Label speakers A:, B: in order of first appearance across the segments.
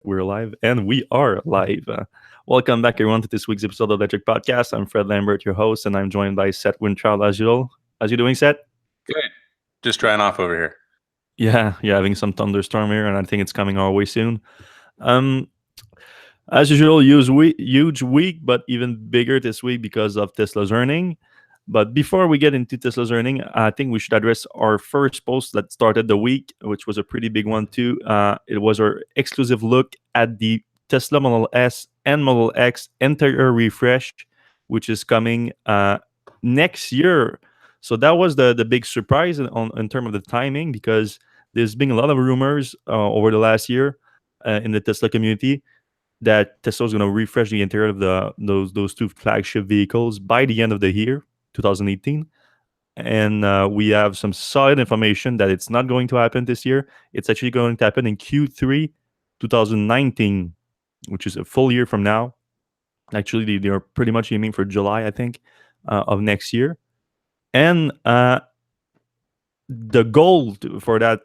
A: We're live, and we are live. Welcome back, everyone, to this week's episode of Electrek Podcast. I'm Fred Lambert, your host, and I'm joined by Seth Winchild as usual. As you doing, Seth?
B: Good. Just drying off over here.
A: Yeah, having some thunderstorm here, and I think it's coming our way soon. Um, as usual, huge week, but even bigger this week because of Tesla's earning. But before we get into Tesla's earning, I think we should address our first post that started the week, which was a pretty big one too. It was our exclusive look at the Tesla Model S and Model X interior refresh, which is coming next year. So that was the big surprise in terms of the timing, because there's been a lot of rumors over the last year in the Tesla community that Tesla is going to refresh the interior of those two flagship vehicles by the end of the year, 2018. And we have some solid information that it's not going to happen this year. It's actually going to happen in Q3 2019, which is a full year from now. Actually, they are pretty much aiming for July, I think, of next year. And the goal for that,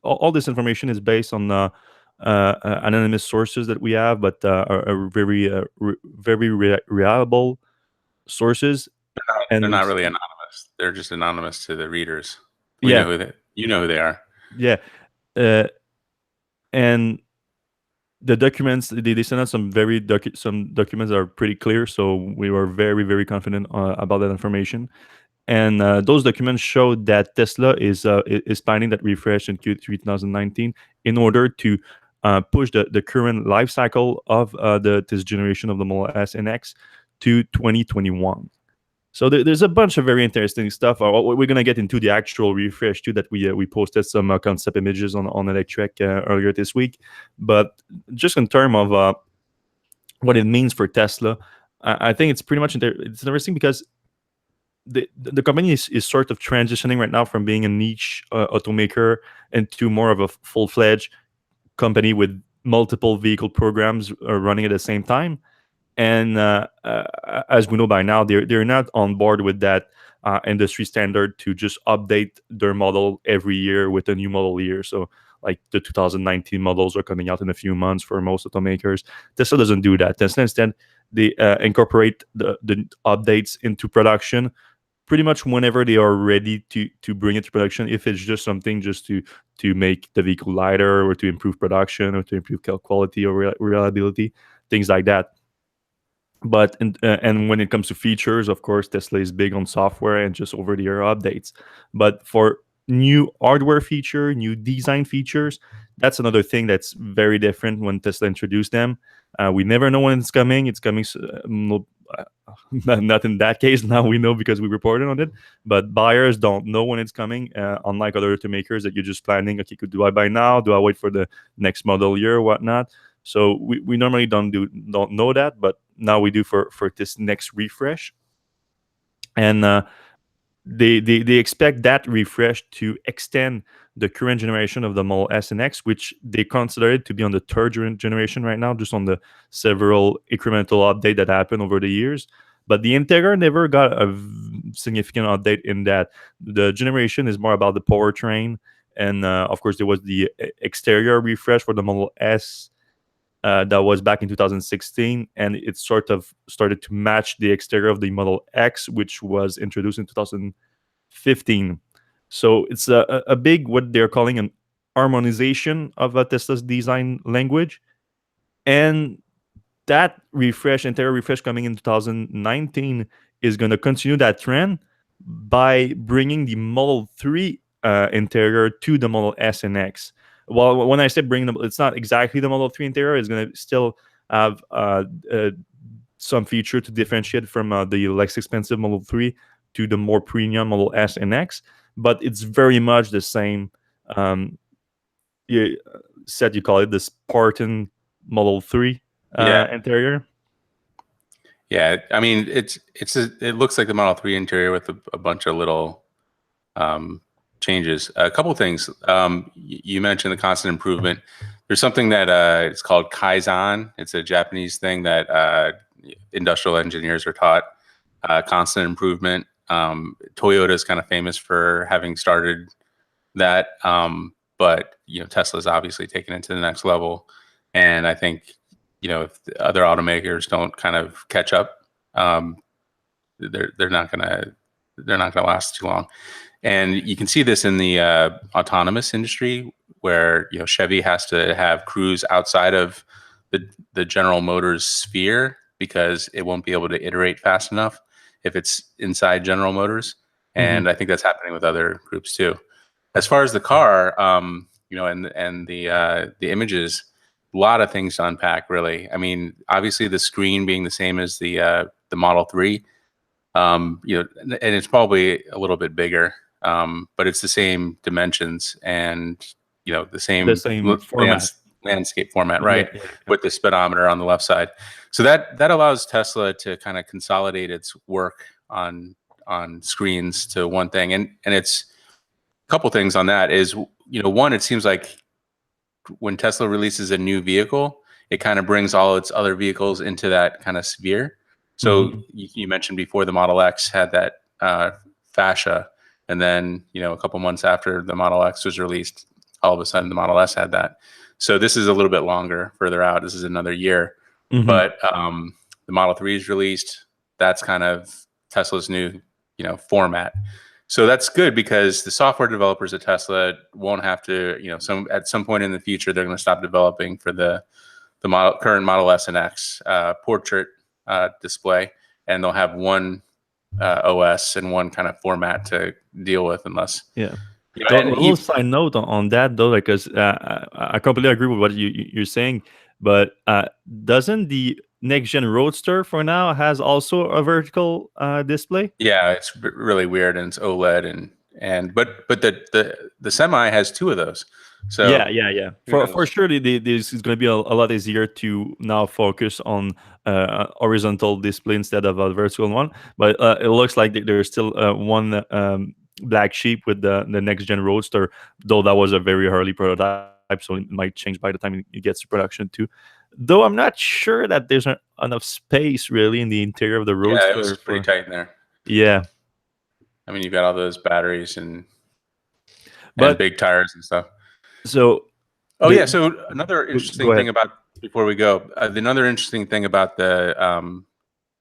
A: all this information is based on anonymous sources that we have, but are very reliable sources.
B: They're not really anonymous. They're just anonymous to the readers.
A: Yeah.
B: You know who they are.
A: Yeah. And the documents, they sent us some documents that are pretty clear, so we were very, very confident about that information. And those documents show that Tesla is planning that refresh in Q3 2019 in order to push the current life cycle of this generation of the Model S and X to 2021. So there's a bunch of very interesting stuff. We're going to get into the actual refresh too, that we posted some concept images on Electrek earlier this week. But just in terms of what it means for Tesla, I think it's pretty much it's interesting because the company is sort of transitioning right now from being a niche automaker into more of a full-fledged company with multiple vehicle programs running at the same time. And as we know by now, they're not on board with that industry standard to just update their model every year with a new model year. So like the 2019 models are coming out in a few months for most automakers. Tesla doesn't do that. Tesla instead, they incorporate the updates into production pretty much whenever they are ready to bring it to production. If it's just something just to make the vehicle lighter, or to improve production, or to improve quality or reliability, things like that. But and when it comes to features, of course, Tesla is big on software and just over-the-air updates. But for new hardware feature, new design features, that's another thing that's very different when Tesla introduced them. We never know when it's coming. It's coming, not in that case. Now we know because we reported on it. But buyers don't know when it's coming, unlike other automakers that you're just planning. Okay, do I buy now? Do I wait for the next model year or whatnot? So we normally don't know that, but now we do for this next refresh. And they expect that refresh to extend the current generation of the Model S and X, which they consider it to be on the third generation right now, just on the several incremental update that happened over the years. But the interior never got a significant update in that. The generation is more about the powertrain. And of course, there was the exterior refresh for the Model S that was back in 2016, and it sort of started to match the exterior of the Model X, which was introduced in 2015. So it's a big, what they're calling an harmonization of Tesla's design language. And that interior refresh coming in 2019 is going to continue that trend by bringing the Model 3 interior to the Model S and X. Well, when I say bring them, it's not exactly the Model 3 interior. It's going to still have some feature to differentiate from the less expensive Model 3 to the more premium Model S and X. But it's very much the same. You call it the Spartan Model 3 interior.
B: Yeah, I mean it looks like the Model 3 interior with a bunch of little changes. A couple of things. You mentioned the constant improvement. There's something that it's called Kaizen. It's a Japanese thing that industrial engineers are taught. Constant improvement. Toyota is kind of famous for having started that, but Tesla's obviously taken it to the next level. And I think, if the other automakers don't kind of catch up, um, they're not gonna last too long. And you can see this in the autonomous industry, where Chevy has to have crews outside of the General Motors sphere because it won't be able to iterate fast enough if it's inside General Motors.
A: Hmm.
B: And I think that's happening with other groups too. As far as the car, and the images, a lot of things to unpack. Really, I mean, obviously the screen being the same as the Model 3, and it's probably a little bit bigger, but it's the same dimensions and the
A: The
B: same
A: same format.
B: landscape format,
A: Yeah,
B: right?
A: yeah, yeah.
B: With the speedometer on the left side, so that allows Tesla to kind of consolidate its work on screens to one thing, and it's a couple things on that is one, it seems like when Tesla releases a new vehicle, it kind of brings all its other vehicles into that kind of sphere. So
A: Hmm.
B: you mentioned before the Model X had that fascia, and then a couple months after the Model X was released, all of a sudden the Model S had that. So this is a little bit longer, further out. This is another year,
A: Hmm.
B: but the Model 3 is released. That's kind of Tesla's new format. So that's good because the software developers at Tesla won't have to, at some point in the future, they're going to stop developing for the current Model S and X portrait display, and they'll have one OS and one kind of format to deal with, unless
A: Yeah. So
B: and
A: a little side note on that though, because I completely agree with what you're saying, but doesn't the next gen Roadster for now has also a vertical display?
B: yeah, it's really weird, and it's OLED, but the Semi has two of those,
A: Yeah,
B: so
A: yeah, yeah.
B: who
A: For
B: knows?
A: sure, this is going to be a lot easier to now focus on horizontal display instead of a vertical one. But it looks like there's still one black sheep with the next gen Roadster, though that was a very early prototype, so it might change by the time it gets to production too. Though I'm not sure that there's enough space really in the interior of the
B: Yeah, it
A: Roadster
B: was pretty
A: for.
B: tight in there.
A: Yeah,
B: I mean, you've got all those batteries and
A: but
B: big tires and stuff.
A: so
B: Oh yeah.
A: the
B: So another
A: go
B: interesting
A: ahead.
B: thing about before we go, another interesting thing about the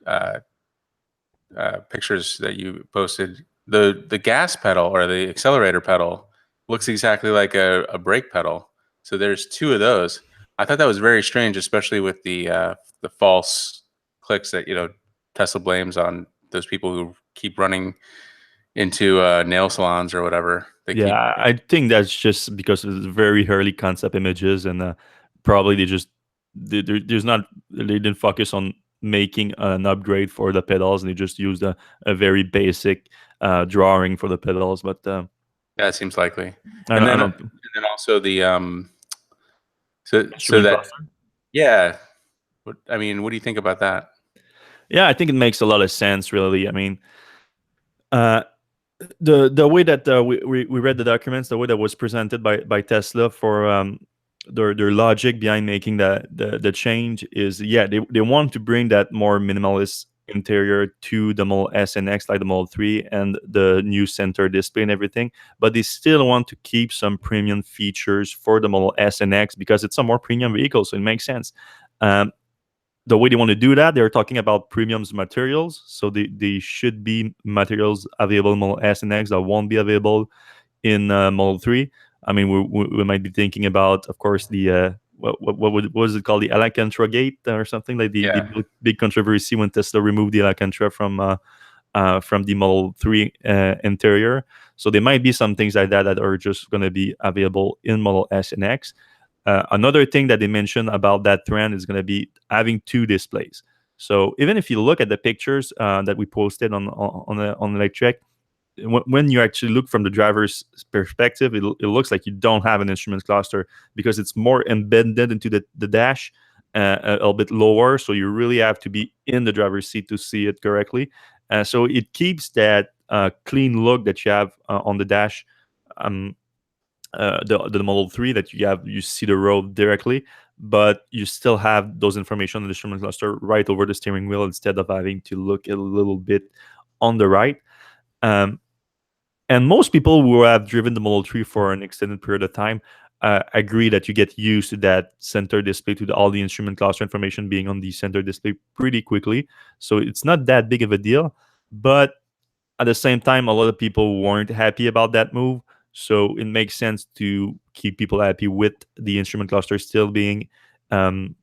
B: uh, pictures that you posted, the gas pedal or the accelerator pedal looks exactly like a brake pedal. So there's two of those. I thought that was very strange, especially with the false clicks that Tesla blames on those people who keep running into nail salons or whatever. They
A: Yeah,
B: keep
A: I think that's just because it's very early concept images, and probably there's not they didn't focus on making an upgrade for the pedals, and they just used a very basic drawing for the pedals. But
B: Yeah, it seems likely.
A: I
B: And
A: don't, I
B: then
A: don't
B: also the so
A: instrument
B: that
A: cluster.
B: yeah. I mean, what do you think about that?
A: Yeah, I think it makes a lot of sense. Really, I mean, uh, the way that we read the documents, the way that was presented by Tesla for their logic behind making the change is, yeah, they want to bring that more minimalist interior to the Model S and X, like the Model 3 and the new center display and everything, but they still want to keep some premium features for the Model S and X because it's a more premium vehicle, so it makes sense. um, the way they want to do that, they're talking about premiums materials. So they should be materials available in Model S and X that won't be available in Model 3. I mean, we might be thinking about, of course, the what was it called, the Alcantara gate or something, like the
B: Yeah,
A: big controversy when Tesla removed the Alcantara from the Model 3 interior. So there might be some things like that that are just going to be available in Model S and X. Another thing that they mentioned about that trend is going to be having two displays. So even if you look at the pictures that we posted on Electrek, when you actually look from the driver's perspective, it looks like you don't have an instruments cluster because it's more embedded into the dash, a little bit lower. So you really have to be in the driver's seat to see it correctly. So it keeps that clean look that you have on the dash. Um, the Model 3, that you see the road directly, but you still have those information on the instrument cluster right over the steering wheel instead of having to look a little bit on the right. Um, and most people who have driven the Model 3 for an extended period of time agree that you get used to that center display, to all the instrument cluster information being on the center display pretty quickly. So it's not that big of a deal. But at the same time, a lot of people weren't happy about that move. So it makes sense to keep people happy with the instrument cluster still being um,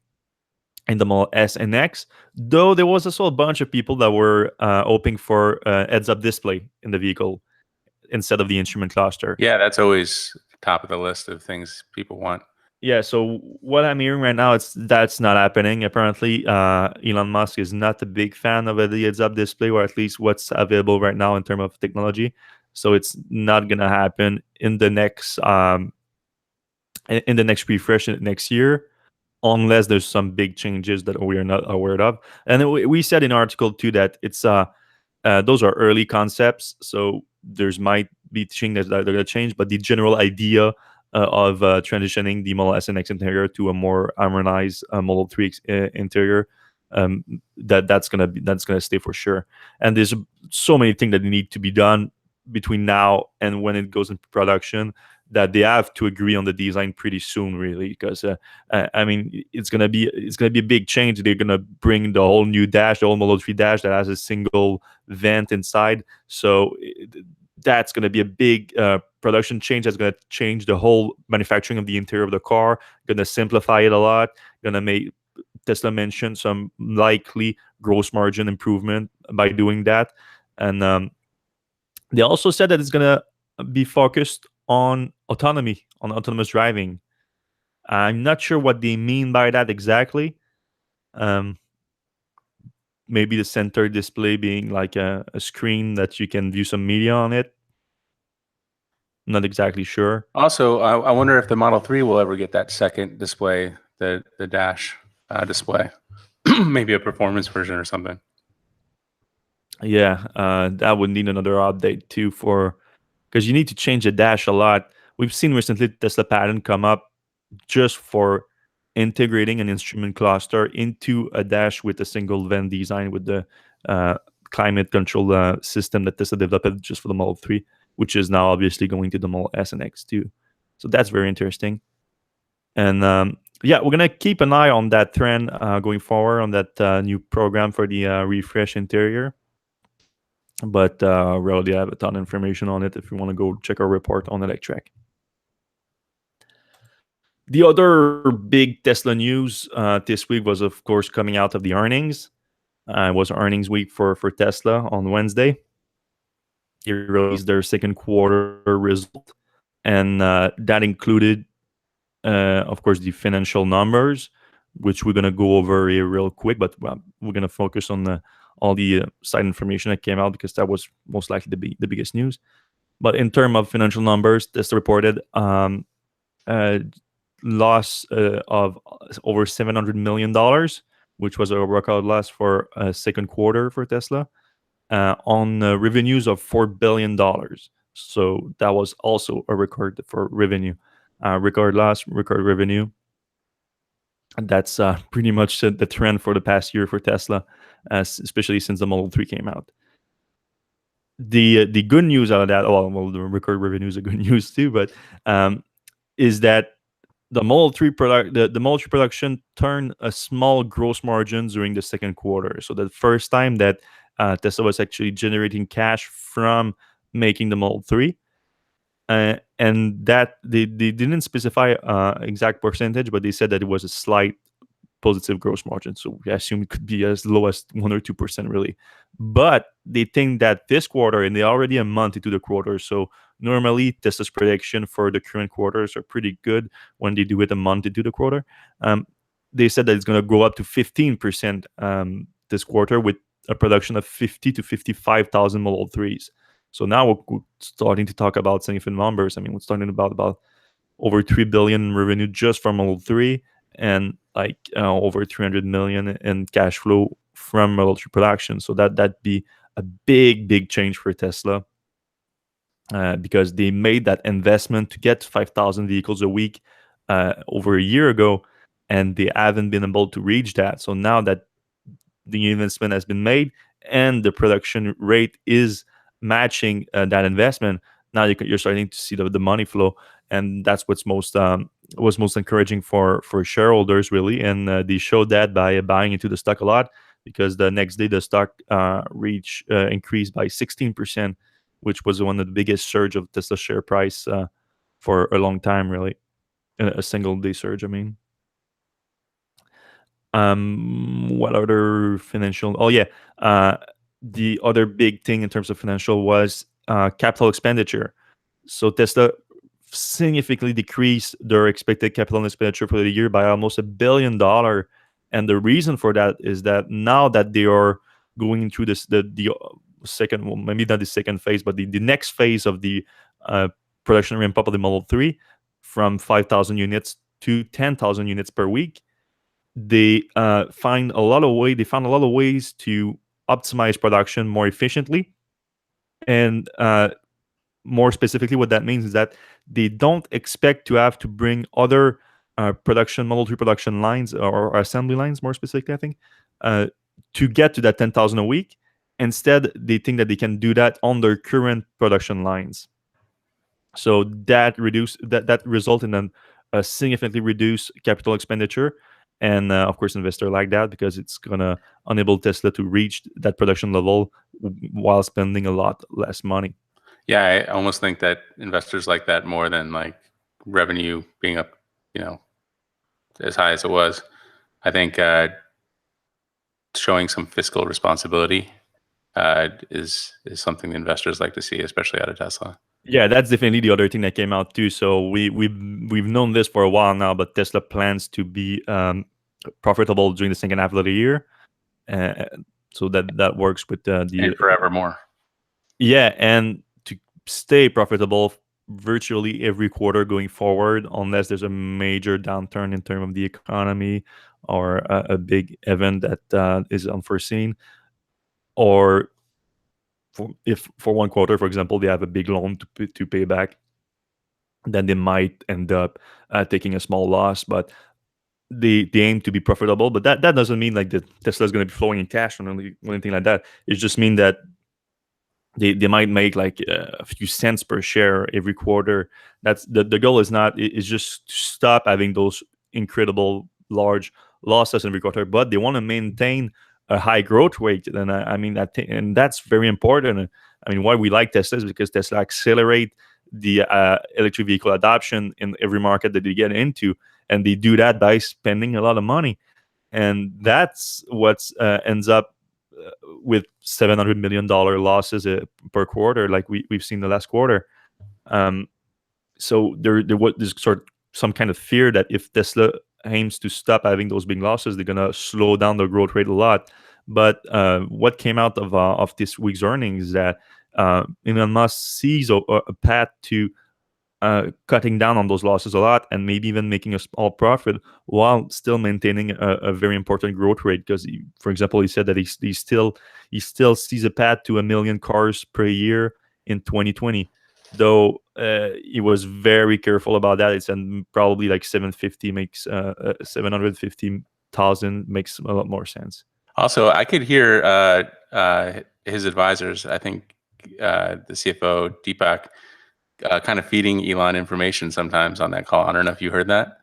A: in the Model S and X. Though there was also a bunch of people that were hoping for heads-up display in the vehicle instead of the instrument cluster.
B: Yeah, that's always top of the list of things people want.
A: Yeah, so what I'm hearing right now, it's that's not happening. Apparently, Elon Musk is not a big fan of a heads-up display, or at least what's available right now in terms of technology. So it's not gonna happen in the next in the next refresh next year, unless there's some big changes that we are not aware of. And we said in our article too that it's those are early concepts, so there's might be things that are going to change, but the general idea of transitioning the Model S and X interior to a more harmonized Model 3 interior, that's gonna stay for sure. And there's so many things that need to be done between now and when it goes into production, that they have to agree on the design pretty soon, really, because I mean, it's gonna be a big change. They're gonna bring the whole new dash, the whole Model 3 dash that has a single vent inside. So that's gonna be a big production change. That's gonna change the whole manufacturing of the interior of the car. Gonna simplify it a lot. Gonna make Tesla mention some likely gross margin improvement by doing that, and they also said that it's gonna be focused on autonomy, on autonomous driving. I'm not sure what they mean by that exactly. Um, Maybe the center display being like a screen that you can view some media on it. Not exactly sure.
B: Also, I wonder if the Model 3 will ever get that second display, the dash display, maybe a performance version or something.
A: Yeah, that would need another update too, for because you need to change the dash a lot. We've seen recently Tesla patent come up just for integrating an instrument cluster into a dash with a single vent design, with the uh, climate control system that Tesla developed just for the Model 3, which is now obviously going to the Model S and X too. So that's very interesting. And yeah, we're gonna keep an eye on that trend going forward, on that new program for the refresh interior. But we already have a ton of information on it if you want to go check our report on Electrek. The other big Tesla news this week was, of course, coming out of the earnings. It was earnings week for Tesla on Wednesday. They released their second quarter result, and that included, of course, the financial numbers, which we're going to go over here real quick, but we're going to focus on all the side information that came out, because that was most likely the biggest news. But in terms of financial numbers, Tesla reported loss of over $700 million, which was a record loss for a second quarter for Tesla, on revenues of $4 billion. So that was also a record for revenue. Record loss, record revenue. And that's pretty much the trend for the past year for Tesla, especially since the Model 3 came out. The good news out of that, well, the record revenues are good news too, but is that the Model 3 the Model 3 production turned a small gross margin during the second quarter. So the first time that Tesla was actually generating cash from making the Model 3. And that they didn't specify exact percentage, but they said that it was a slight positive gross margin. So we assume it could be as low as 1 or 2%, really. But they think that this quarter, and they're already a month into the quarter, so normally Tesla's prediction for the current quarters are pretty good when they do it a month into the quarter. They said that it's going to go up to 15% this quarter, with a production of 50 to 55,000 Model 3s. So now we're starting to talk about significant numbers. I mean, we're starting about over 3 billion in revenue just from Model 3, and like over 300 million in cash flow from Model 3 production. So that'd be a big change for Tesla, because they made that investment to get 5,000 vehicles a week over a year ago, and they haven't been able to reach that. So now that the investment has been made and the production rate is matching that investment, now you're starting to see the money flow. and that's what's most was most encouraging for shareholders really. And they showed that by buying into the stock a lot, because the next day the stock reach increased by 16%, which was one of the biggest surge of Tesla share price for a long time, really. A single day surge, I mean. What other financial? Oh yeah, uh, the other big thing in terms of financial was capital expenditure. So Tesla significantly decreased their expected capital expenditure for the year by almost $1 billion, and the reason for that is that now that they are going through the second, well, maybe not the second phase, but the next phase of the uh, production ramp up of the Model 3 from 5,000 units to 10,000 units per week. They found a lot of ways to optimize production more efficiently. And more specifically, what that means is that they don't expect to have to bring other production Model 3 production lines, or assembly lines more specifically, I think, uh, to get to that 10,000 a week. Instead, they think that they can do that on their current production lines. So that result in a significantly reduced capital expenditure. And of course, investor like that, because it's gonna enable Tesla to reach that production level while spending a lot less money.
B: Yeah, I almost think that investors like that more than like revenue being up, you know, as high as it was. I think showing some fiscal responsibility is something the investors like to see, especially out of Tesla.
A: Yeah, that's definitely the other thing that came out too. So we've known this for a while now, but Tesla plans to be profitable during the second half of the year. Uh, so that works with the
B: And forevermore.
A: yeah, and to stay profitable virtually every quarter going forward, unless there's a major downturn in terms of the economy, or a big event that is unforeseen, or if for one quarter, for example, they have a big loan to pay back, then they might end up taking a small loss. But they aim to be profitable. But that doesn't mean like the Tesla is going to be flowing in cash or anything like that. It just means that they might make like a few cents per share every quarter. That's the goal is not is just to stop having those incredible large losses every quarter, but they want to maintain a high growth rate. And I mean that, and that's very important. I mean, why we like Tesla is because Tesla accelerate the electric vehicle adoption in every market that they get into, and they do that by spending a lot of money. And that's what ends up with $700 million losses per quarter, like we've seen the last quarter. Um, so there's sort of some kind of fear that if Tesla aims to stop having those big losses, they're gonna slow down the growth rate a lot. But what came out of this week's earnings is that Elon Musk sees a path to cutting down on those losses a lot, and maybe even making a small profit while still maintaining a very important growth rate. Because, for example, he said that he still sees a path to 1 million cars per year in 2020. Though he was very careful about that. It's probably like 750,000 makes a lot more sense.
B: Also, I could hear his advisors, I think the CFO, Deepak, kind of feeding Elon information sometimes on that call. I don't know if you heard that,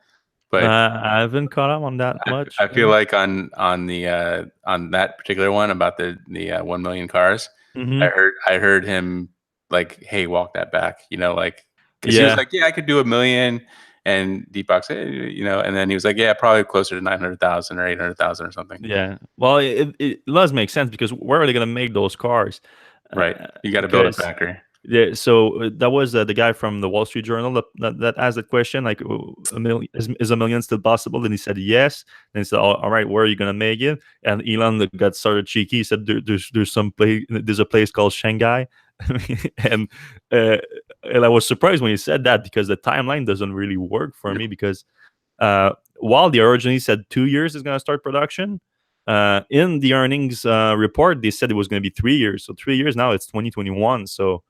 B: but
A: I haven't caught up on that much.
B: I feel like on that particular one about the 1 million cars,
A: Mm-hmm.
B: I heard him like, "Hey, walk that back," like because he was
A: Yeah.
B: like, "Yeah, I could do 1 million," and Deepak said, and then he was like, "Yeah, probably closer to 900,000 or 800,000 or something."
A: Yeah. Well, it does make sense, because where are they going to make those cars?
B: Right, you got to build a
A: Because
B: factory.
A: yeah, so that was the guy from the Wall Street Journal that asked the question, like, a million is 1 million still possible? And he said yes. And he said, all right, where are you going to make it? And Elon got started cheeky. He said there's a place called Shanghai. and uh, and I was surprised when he said that, because the timeline doesn't really work for me, because while they originally said 2 years is going to start production, in the earnings report they said it was going to be 3 years. So 3 years now, it's 2021. So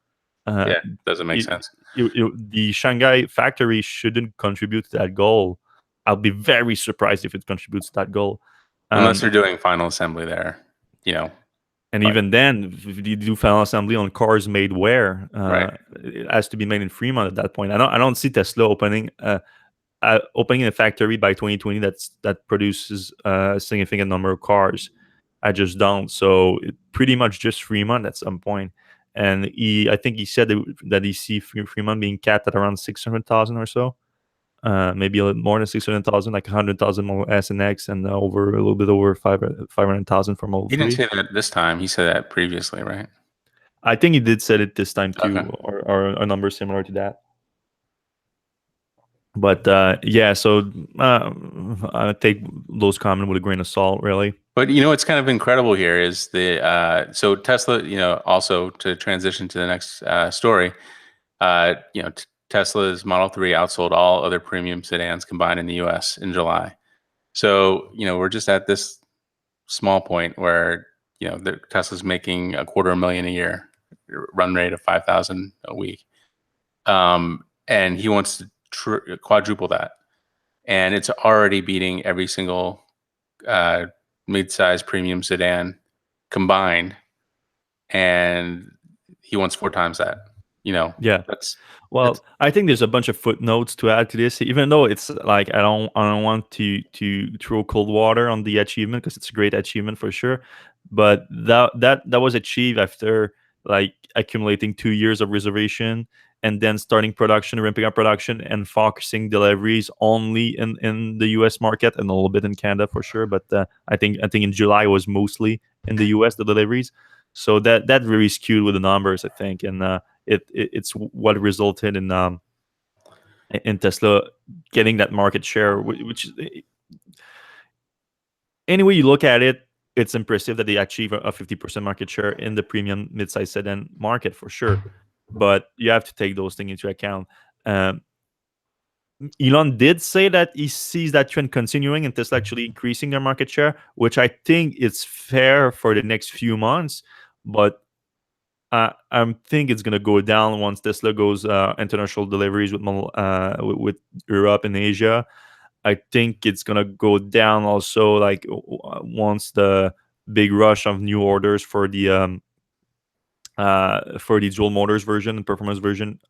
A: uh,
B: Yeah, doesn't make
A: it,
B: sense
A: the Shanghai factory shouldn't contribute to that goal. I'll be very surprised if it contributes to that goal.
B: unless
A: Um,
B: they're doing final assembly there. You know,
A: And
B: Right.
A: even then, if you do final assembly on cars made where,
B: Right.
A: it has to be made in Fremont at that point. I don't see Tesla opening a factory by 2020 that produces a significant number of cars. I just don't. So it pretty much just Fremont at some point. And I think he said that he see Fremont being capped at around 600,000 or so, maybe a little more than 600,000, like 100,000 Model S and X, and over a little bit over 500,000 for Model
B: He didn't
A: 3.
B: say that this time. He said that previously, right?
A: I think he did said it this time too,
B: Okay.
A: or a number similar to that. But yeah, so I take those comments with a grain of salt, really.
B: But what's kind of incredible here is so Tesla, also to transition to the next story, Tesla's Model 3 outsold all other premium sedans combined in the US in July. So, we're just at this small point where, Tesla's making $250,000 a year, run rate of 5,000 a week. And he wants to quadruple that. And it's already beating every single mid-size premium sedan combined, and he wants 4 times that.
A: Yeah.
B: That's
A: Well, I think there's a bunch of footnotes to add to this, even though it's like I don't want to throw cold water on the achievement because it's a great achievement for sure. But that was achieved after like accumulating 2 years of reservation and then starting production, ramping up production, and focusing deliveries only in the U.S. market and a little bit in Canada for sure. But I think in July was mostly in the U.S. the deliveries, so that really skewed with the numbers, I think, and it's what resulted in Tesla getting that market share, which any way you look at it, it's impressive that they achieve a 50% market share in the premium midsize sedan market for sure. But you have to take those things into account. Um, Elon did say that he sees that trend continuing and Tesla actually increasing their market share, which I think is fair for the next few months. But I think it's gonna go down once Tesla goes international deliveries with Europe and Asia. I think it's gonna go down also, like once the big rush of new orders for the dual motors version and performance version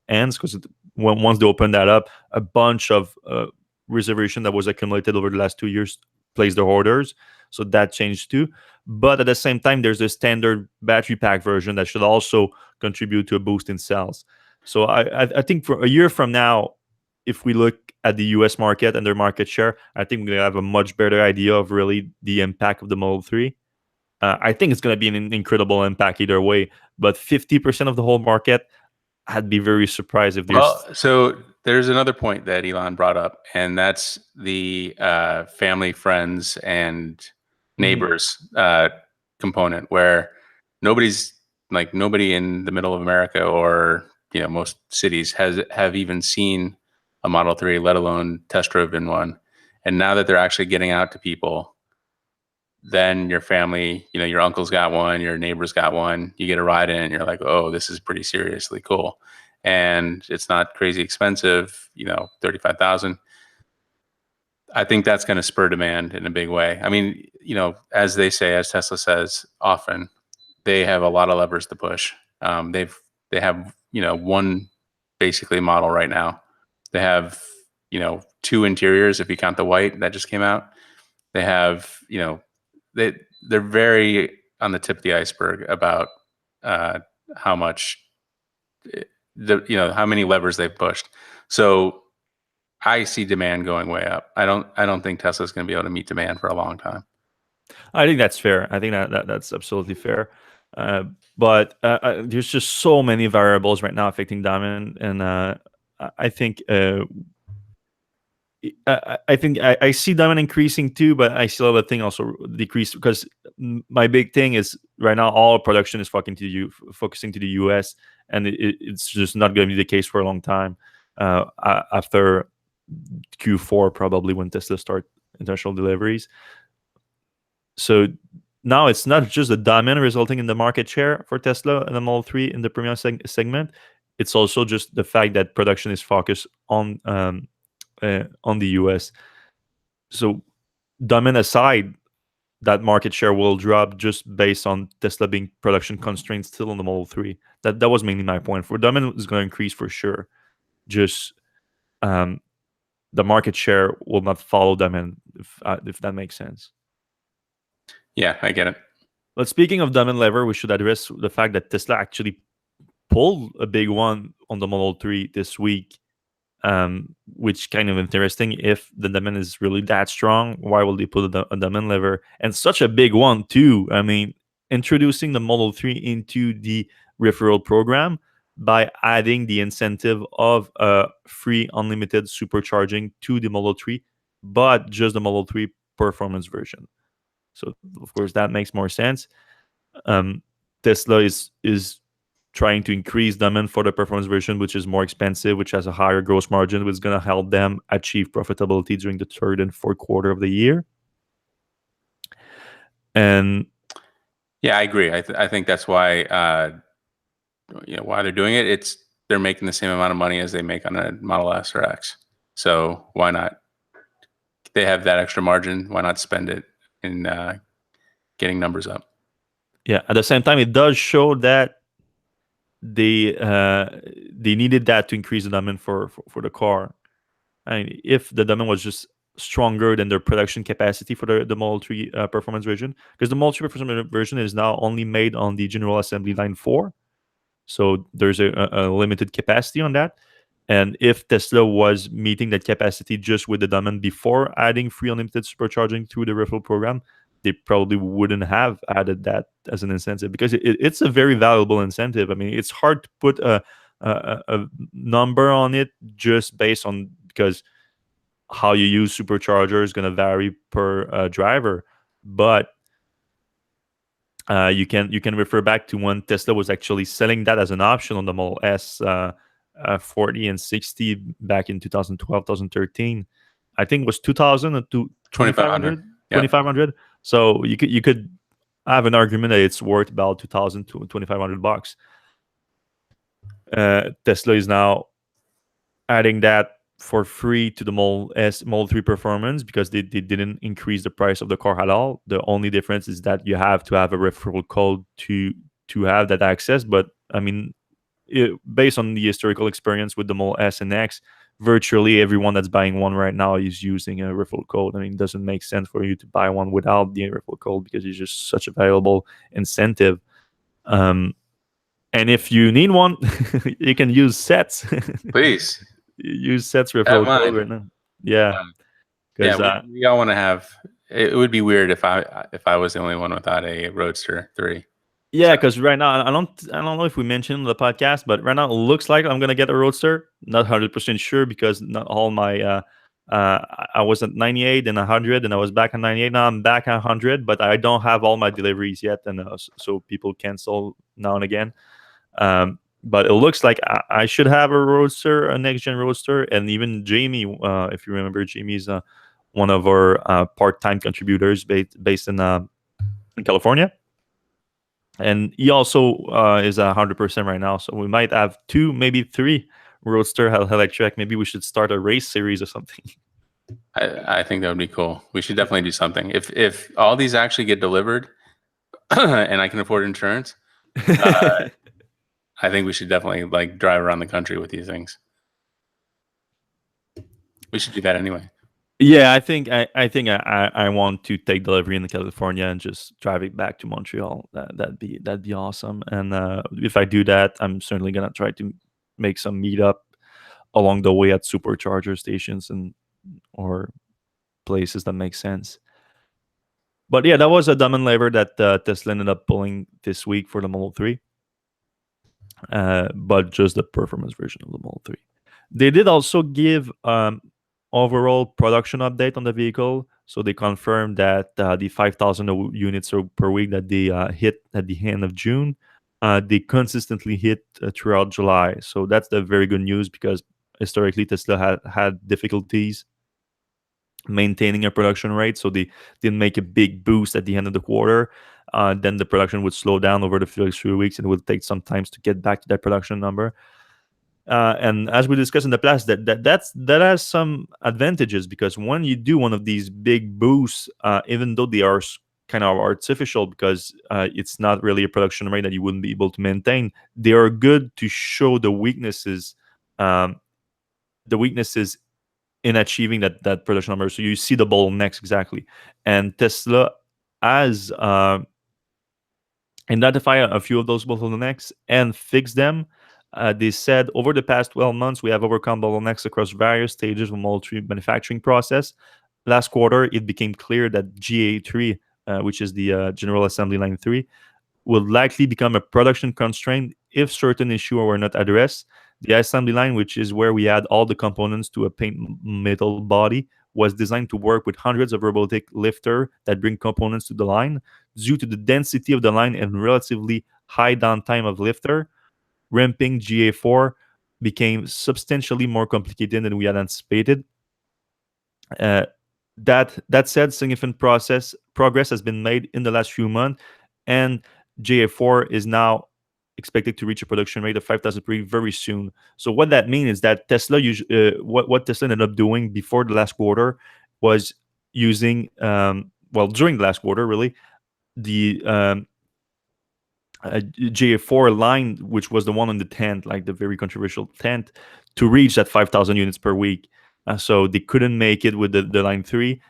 A: ends, because once they open that up, a bunch of reservation that was accumulated over the last 2 years placed their orders, so that changed too. But at the same time, there's a standard battery pack version that should also contribute to a boost in sales. So I think for a year from now, if we look at the US market and their market share, I think we're gonna have a much better idea of really the impact of the Model 3. I think it's going to be an incredible impact either way. But 50% of the whole market, I'd be very surprised if
B: Well,
A: there's.
B: so there's another point that Elon brought up, and that's the family, friends, and
A: Mhm.
B: neighbors component, where nobody's nobody in the middle of America or most cities have even seen a Model 3, let alone test driven one. And now that they're actually getting out to people, then your family, your uncle's got one, your neighbor's got one, you get a ride in and you're like, oh, this is pretty seriously cool. And it's not crazy expensive, 35,000. I think that's going to spur demand in a big way. I mean, as they say, as Tesla says often, they have a lot of levers to push. They have, one basically model right now. They have, two interiors if you count the white that just came out. They have, they they're very on the tip of the iceberg about uh, how much how many levers they've pushed. So I see demand going way up. I don't think Tesla's going to be able to meet demand for a long time.
A: I think that's fair. I think that's absolutely fair. Uh, but there's just so many variables right now affecting diamond, and I think I think I see diamond increasing too, but I still have a thing also decrease because my big thing is right now all production is focusing to the US, and it's just not going to be the case for a long time. After Q4, probably when Tesla start international deliveries. So now it's not just the diamond resulting in the market share for Tesla and the Model 3 in the premium segment. It's also just the fact that production is focused on the US. So diamond aside, that market share will drop just based on Tesla being production constraints still on the Model 3. That was mainly my point. For them, it's going to increase for sure. Just um, the market share will not follow them, and if that makes sense.
B: Yeah, I get it.
A: But speaking of diamond lever, we should address the fact that Tesla actually pulled a big one on the Model 3 this week, which kind of interesting. If the demand is really that strong, why will they put a demand lever, and such a big one too? I mean, introducing the Model 3 into the referral program by adding the incentive of free unlimited supercharging to the Model 3, but just the Model 3 performance version. So of course that makes more sense. um, Tesla is trying to increase demand for the performance version, which is more expensive, which has a higher gross margin, which is going to help them achieve profitability during the third and fourth quarter of the year. And
B: Yeah, I agree. I think that's why why they're doing it. They're making the same amount of money as they make on a Model S or X. So why not? They have that extra margin. Why not spend it in getting numbers up?
A: yeah, at the same time, it does show that they needed that to increase the demand for the car. I mean, if the demand was just stronger than their production capacity for the Model 3 performance version, because the Model 3 performance version is now only made on the General Assembly Line 4, so there's a limited capacity on that. And if Tesla was meeting that capacity just with the demand before adding free unlimited supercharging through the referral program, they probably wouldn't have added that as an incentive, because it's a very valuable incentive. I mean, it's hard to put a number on it just based on, because how you use supercharger is going to vary per driver. But you can refer back to when Tesla was actually selling that as an option on the Model S 40 and 60 back in 2012, 2013. I think it was 2000 to
B: 2,500.
A: 2500,
B: Yeah.
A: 2500. So you could have an argument that it's worth about 2000 to 2500 bucks. Tesla is now adding that for free to the Model 3 performance, because they didn't increase the price of the car at all. The only difference is that you have to have a referral code to have that access. But I mean, based on the historical experience with the Model S and X, virtually everyone that's buying one right now is using a referral code. I mean, it doesn't make sense for you to buy one without the referral code, because it's just such a valuable incentive. And if you need one, you can use sets.
B: Please.
A: Use sets
B: Have
A: referral code
B: mine.
A: right now. Yeah,
B: Yeah,
A: because
B: we all want to have. It would be weird if I was the only one without a Roadster 3.
A: yeah, because right now I don't know if we mentioned in the podcast, but right now it looks like I'm gonna get a Roadster. Not 100% sure, because not all my I was at 98 and 100, and I was back at 98. Now I'm back at 100, but I don't have all my deliveries yet, and so people cancel now and again. But it looks like I should have a Roadster, a next gen Roadster. And even Jamie, if you remember, Jamie's one of our part-time contributors based in California, and he also is 100% right now. So we might have two, maybe three Roadster Electrek. Maybe we should start a race series or something.
B: I think that would be cool. We should definitely do something. If all these actually get delivered, and I can afford insurance, I think we should definitely like drive around the country with these things. We should do that anyway.
A: Yeah, I think I want to take delivery in California and just drive it back to Montreal. That'd be awesome. And if I do that, I'm certainly gonna try to make some meetup along the way at supercharger stations and or places that make sense. But yeah, that was a diamond lever that Tesla ended up pulling this week for the Model 3, but just the performance version of the Model 3. They did also give overall production update on the vehicle. So they confirmed that the 5,000 units per week that they hit at the end of June, they consistently hit throughout July. So that's the very good news, because historically Tesla had difficulties maintaining a production rate. So they didn't make a big boost at the end of the quarter. Then the production would slow down over the first few weeks, and it would take some time to get back to that production number. And as we discussed in the past, that has some advantages, because when you do one of these big boosts, even though they are kind of artificial because it's not really a production rate that you wouldn't be able to maintain. They are good to show um, the weaknesses in achieving that production number. So you see the bottlenecks exactly, and Tesla has identify a few of those bottlenecks and fix them. They said over the past 12 months, we have overcome bottlenecks across various stages of manufacturing process. Last quarter, it became clear that GA3, which is the General Assembly Line 3, will likely become a production constraint if certain issues were not addressed. The assembly line, which is where we add all the components to a paint metal body, was designed to work with hundreds of robotic lifter that bring components to the line. Due to the density of the line and relatively high downtime of lifter, ramping GA4 became substantially more complicated than we had anticipated. Uh, that said, significant progress has been made in the last few months, and JA4 is now expected to reach a production rate of 5,000 per week very soon. So what that means is that what Tesla ended up doing before the last quarter was using during the last quarter really the JA4 line, which was the one on the tent, like the very controversial tent, to reach that 5,000 units per week. So they couldn't make it with the line 3.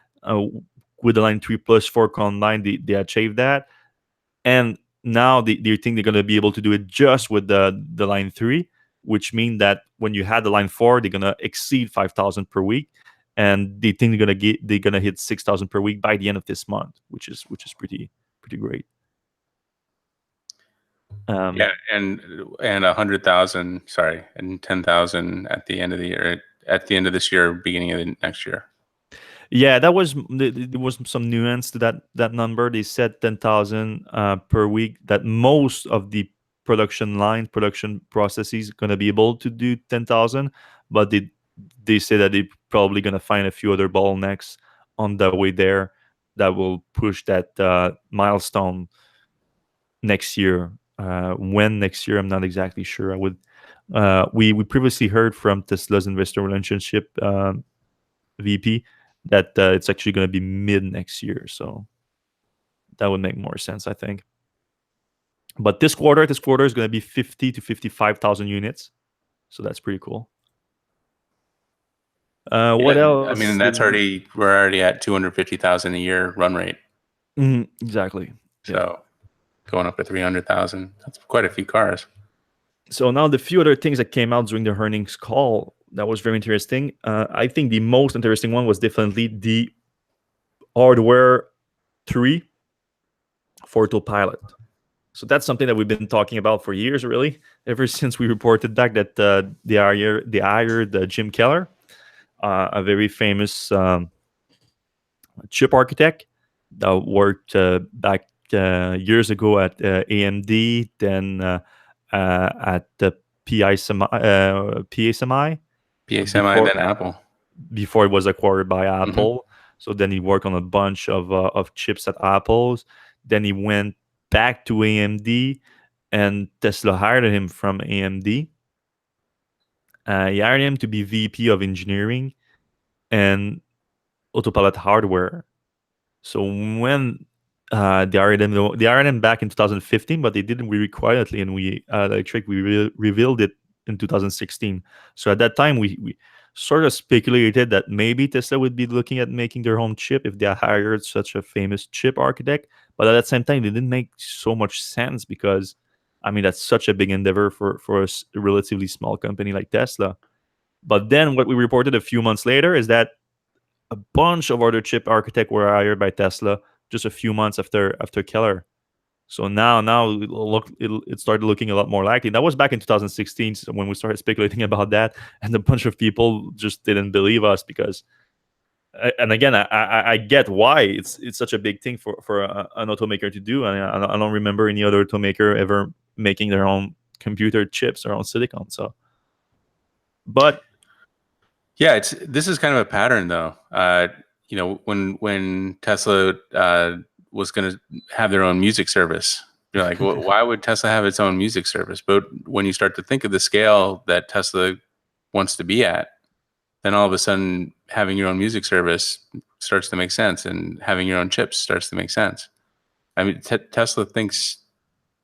A: With the line 3 plus 4 combined, they achieved that. And now they think they're going to be able to do it just with the line 3, which means that when you had the line 4, they're going to exceed 5,000 per week. And they think they're gonna hit 6,000 per week by the end of this month, which is pretty great.
B: Yeah, and 100,000, sorry, and 10,000 at the end of the year, at the end of this year, beginning of the next year.
A: Yeah, there was some nuance to that number. They said 10,000 per week. That most of the production processes gonna be able to do 10,000, but they say that they're probably gonna find a few other bottlenecks on the way there that will push that milestone next year. When next year, I'm not exactly sure. I would. We previously heard from Tesla's investor relationship VP that it's actually going to be mid next year, so that would make more sense, I think. But this quarter is going to be 50 to 55,000 units, so that's pretty cool. What else?
B: I mean, we're already at 250,000 a year run rate.
A: Exactly.
B: So going up to 300,000, that's quite a few cars.
A: So now the few other things that came out during the earnings call that was very interesting. I think the most interesting one was definitely the hardware 3 for Autopilot. So that's something that we've been talking about for years, really, ever since we reported back that they hired Jim Keller, a very famous chip architect that worked back years ago at AMD, then at the PSMI,
B: then Apple.
A: Before it was acquired by Apple. So then he worked on a bunch of chips at Apple's. Then he went back to AMD, and Tesla hired him from AMD. He hired him to be VP of engineering and Autopilot hardware. So when they hired him back in 2015, but they didn't really quietly, and we Electrek revealed it in 2016. So at that time, we sort of speculated that maybe Tesla would be looking at making their own chip if they hired such a famous chip architect. But at that same time, it didn't make so much sense because, I mean, that's such a big endeavor for a relatively small company like Tesla. But then what we reported a few months later is that a bunch of other chip architects were hired by Tesla just a few months after Keller. So now it started looking a lot more likely. That was back in 2016 when we started speculating about that, and a bunch of people just didn't believe us because, and again, I get why it's such a big thing for an automaker to do. And I don't remember any other automaker ever making their own computer chips or own silicon. So, but
B: yeah, this is kind of a pattern though. When Tesla was going to have their own music service, you're like, well, why would Tesla have its own music service? But when you start to think of the scale that Tesla wants to be at, then all of a sudden having your own music service starts to make sense, and having your own chips starts to make sense. I mean, Tesla thinks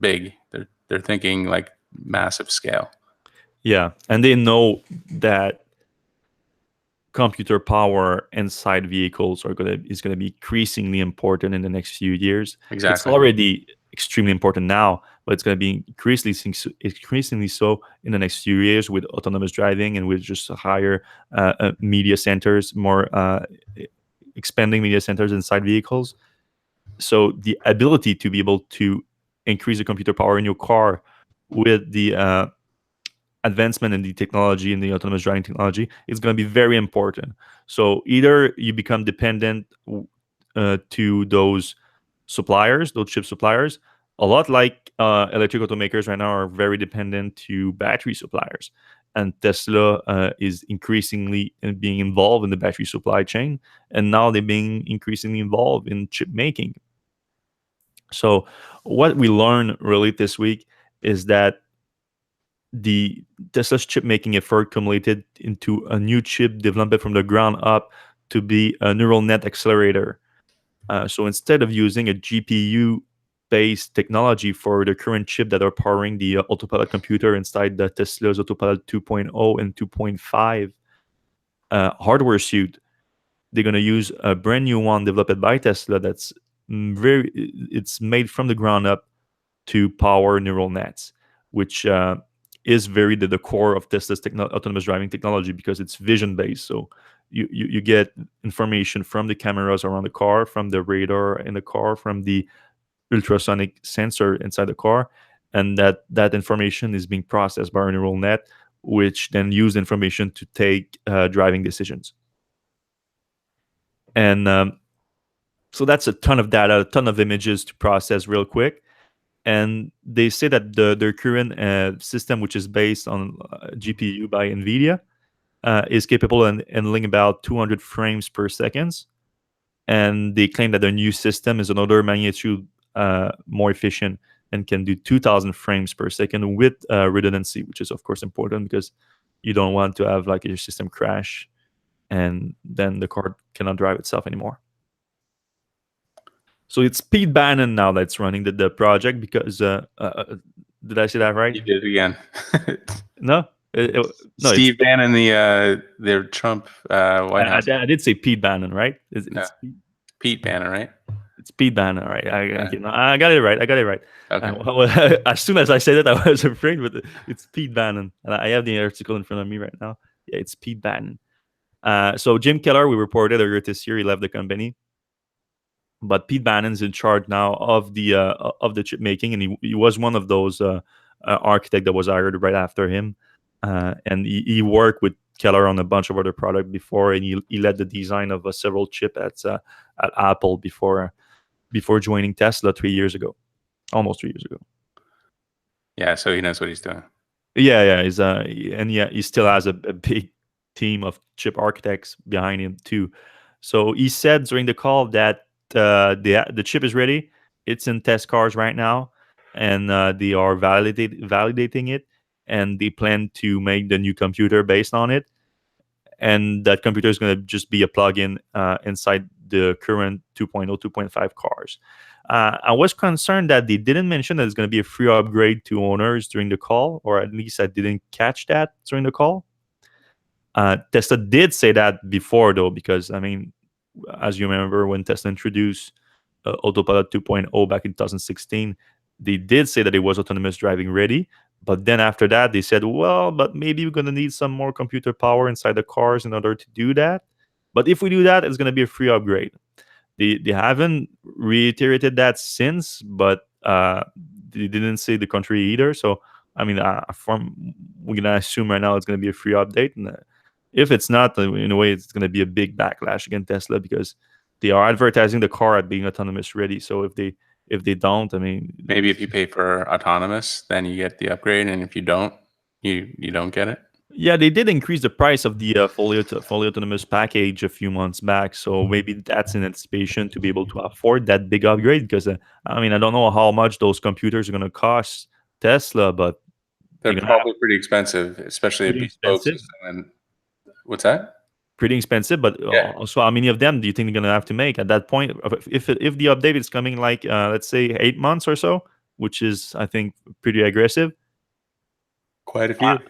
B: big. They're thinking like massive scale.
A: Yeah, and they know that computer power inside vehicles is gonna be increasingly important in the next few years. It's
B: Exactly.
A: already extremely important now, but it's gonna be increasingly so in the next few years with autonomous driving and with just higher media centers, more expanding media centers inside vehicles. So the ability to be able to increase the computer power in your car with the advancement in the technology in the autonomous driving technology is going to be very important. So either you become dependent to those suppliers, those chip suppliers, a lot like electric automakers right now are very dependent to battery suppliers. And Tesla is increasingly being involved in the battery supply chain, and now they're being increasingly involved in chip making. So what we learned really this week is that the Tesla's chip making effort culminated into a new chip developed from the ground up to be a neural net accelerator. So instead of using a GPU based technology for the current chip that are powering the Autopilot computer inside the Tesla's Autopilot 2.0 and 2.5 hardware suite, they're going to use a brand new one developed by Tesla that's it's made from the ground up to power neural nets, which is very the core of Tesla's autonomous driving technology because it's vision based. So you get information from the cameras around the car, from the radar in the car, from the ultrasonic sensor inside the car, and that information is being processed by a neural net, which then use information to take driving decisions. And so that's a ton of data, a ton of images to process real quick. And they say that their current system, which is based on GPU by NVIDIA, is capable of handling about 200 frames per second. And they claim that their new system is another magnitude more efficient and can do 2,000 frames per second with redundancy, which is, of course, important because you don't want to have like your system crash and then the car cannot drive itself anymore. So it's Pete Bannon now that's running the project because did I say that right?
B: You did it again.
A: No, no.
B: Steve Bannon, the Trump White House.
A: I did say Pete Bannon, right?
B: No, Pete Bannon, right?
A: It's Pete Bannon, right? I got it right. I got it right.
B: Okay.
A: As soon as I said it, I was afraid, but it's Pete Bannon, and I have the article in front of me right now. Yeah, it's Pete Bannon. So Jim Keller, we reported earlier this year, he left the company. But Pete Bannon's in charge now of the chip making, and he was one of those architect that was hired right after him, and he worked with Keller on a bunch of other products before, and he led the design of several chip at Apple before joining Tesla 3 years ago, almost 3 years ago.
B: Yeah, so he knows what he's doing.
A: Yeah, he still has a big team of chip architects behind him too. So he said during the call that the chip is ready. It's in test cars right now, and they are validating it, and they plan to make the new computer based on it. And that computer is going to just be a plug-in inside the current 2.0, 2.5 cars. I was concerned that they didn't mention that it's going to be a free upgrade to owners during the call, or at least I didn't catch that during the call. Tesla did say that before, though, because, I mean, as you remember, when Tesla introduced Autopilot 2.0 back in 2016, they did say that it was autonomous driving ready. But then after that, they said, well, but maybe we're going to need some more computer power inside the cars in order to do that. But if we do that, it's going to be a free upgrade. They haven't reiterated that since, but they didn't say the contrary either. So, I mean, we're going to assume right now it's going to be a free update. And if it's not, in a way, it's going to be a big backlash against Tesla because they are advertising the car at being autonomous ready. So if they don't, I mean,
B: maybe if you pay for autonomous, then you get the upgrade, and if you don't, you don't get it.
A: Yeah, they did increase the price of the fully autonomous package a few months back. So maybe that's in anticipation to be able to afford that big upgrade. Because I mean, I don't know how much those computers are going to cost Tesla, but
B: they're probably pretty expensive, especially a bespoke system. And what's that?
A: pretty expensive. But
B: Yeah,
A: also, how many of them do you think they're gonna have to make at that point? If the update is coming like let's say 8 months or so, which is I think pretty aggressive.
B: quite a
A: I,
B: few.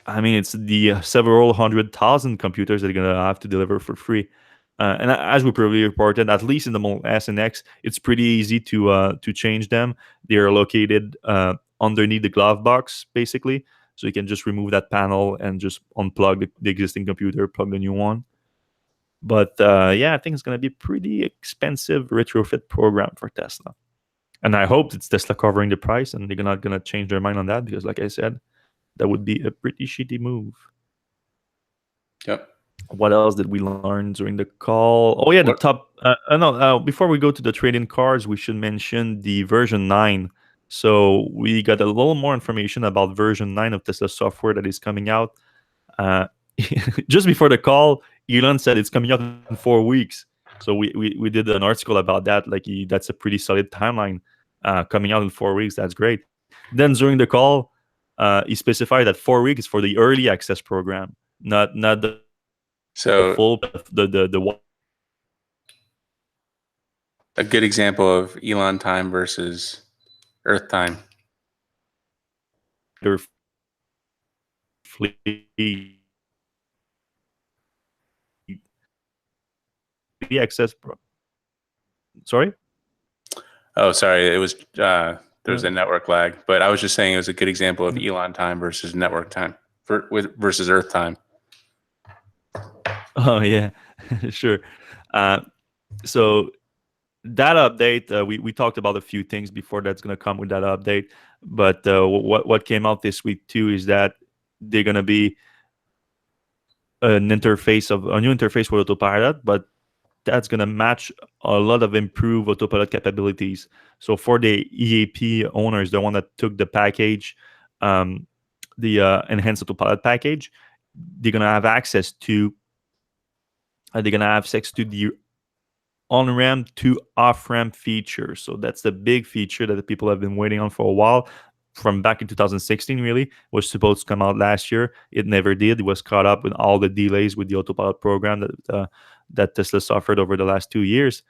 A: I mean, it's the several 100,000 computers that are gonna have to deliver for free. And as we probably reported, at least in the Model S and X, it's pretty easy to change them. They are located underneath the glove box, basically, so you can just remove that panel and just unplug the existing computer, plug the new one. But yeah, I think it's going to be a pretty expensive retrofit program for Tesla. And I hope it's Tesla covering the price and they're not going to change their mind on that because, like I said, that would be a pretty shitty move.
B: Yep.
A: What else did we learn during the call? Oh, yeah, the
B: What?
A: top. No, before we go to the trading cards, we should mention the version 9. So we got a little more information about version 9 of Tesla software that is coming out. Uh, just before the call, Elon said it's coming out in 4 weeks. So we did an article about that. Like that's a pretty solid timeline. Coming out in 4 weeks, that's great. Then during the call, he specified that 4 weeks is for the early access program, not the full
B: So
A: the
B: a good example of Elon time versus Earth time.
A: wider fleet the access. Sorry.
B: Oh, sorry, it was there was
A: Uh,
B: a network lag, but I was just saying it was a good example of Elon time versus network time versus Earth time.
A: oh yeah, sure. Uh, so that update, we talked about a few things before that's going to come with that update. But what came out this week too is that they're going to be a new interface for Autopilot, but that's going to match a lot of improved Autopilot capabilities. So for the EAP owners, the one that took the package, um, the enhanced Autopilot package, they're going to have access to they're going to have access to the on-ramp to off-ramp feature. So that's the big feature that the people have been waiting on for a while. From back in 2016, really was supposed to come out last year. It never did. It was caught up with all the delays with the Autopilot program that Tesla suffered over the last 2 years.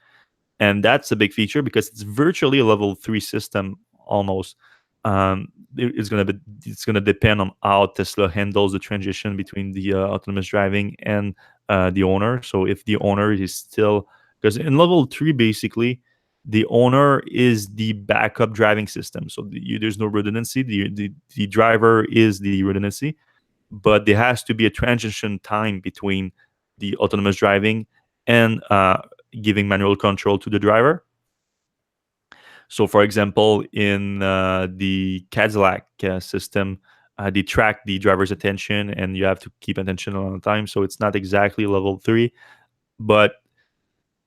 A: And that's a big feature because it's virtually a level 3 system almost. It's gonna depend on how Tesla handles the transition between the autonomous driving and the owner. So if the owner is still, because in level 3 basically the owner is the backup driving system, so there's no redundancy. The driver is the redundancy, but there has to be a transition time between the autonomous driving and giving manual control to the driver. So, for example, in the Cadillac system, they track the driver's attention, and you have to keep attention all the time. So it's not exactly level 3, but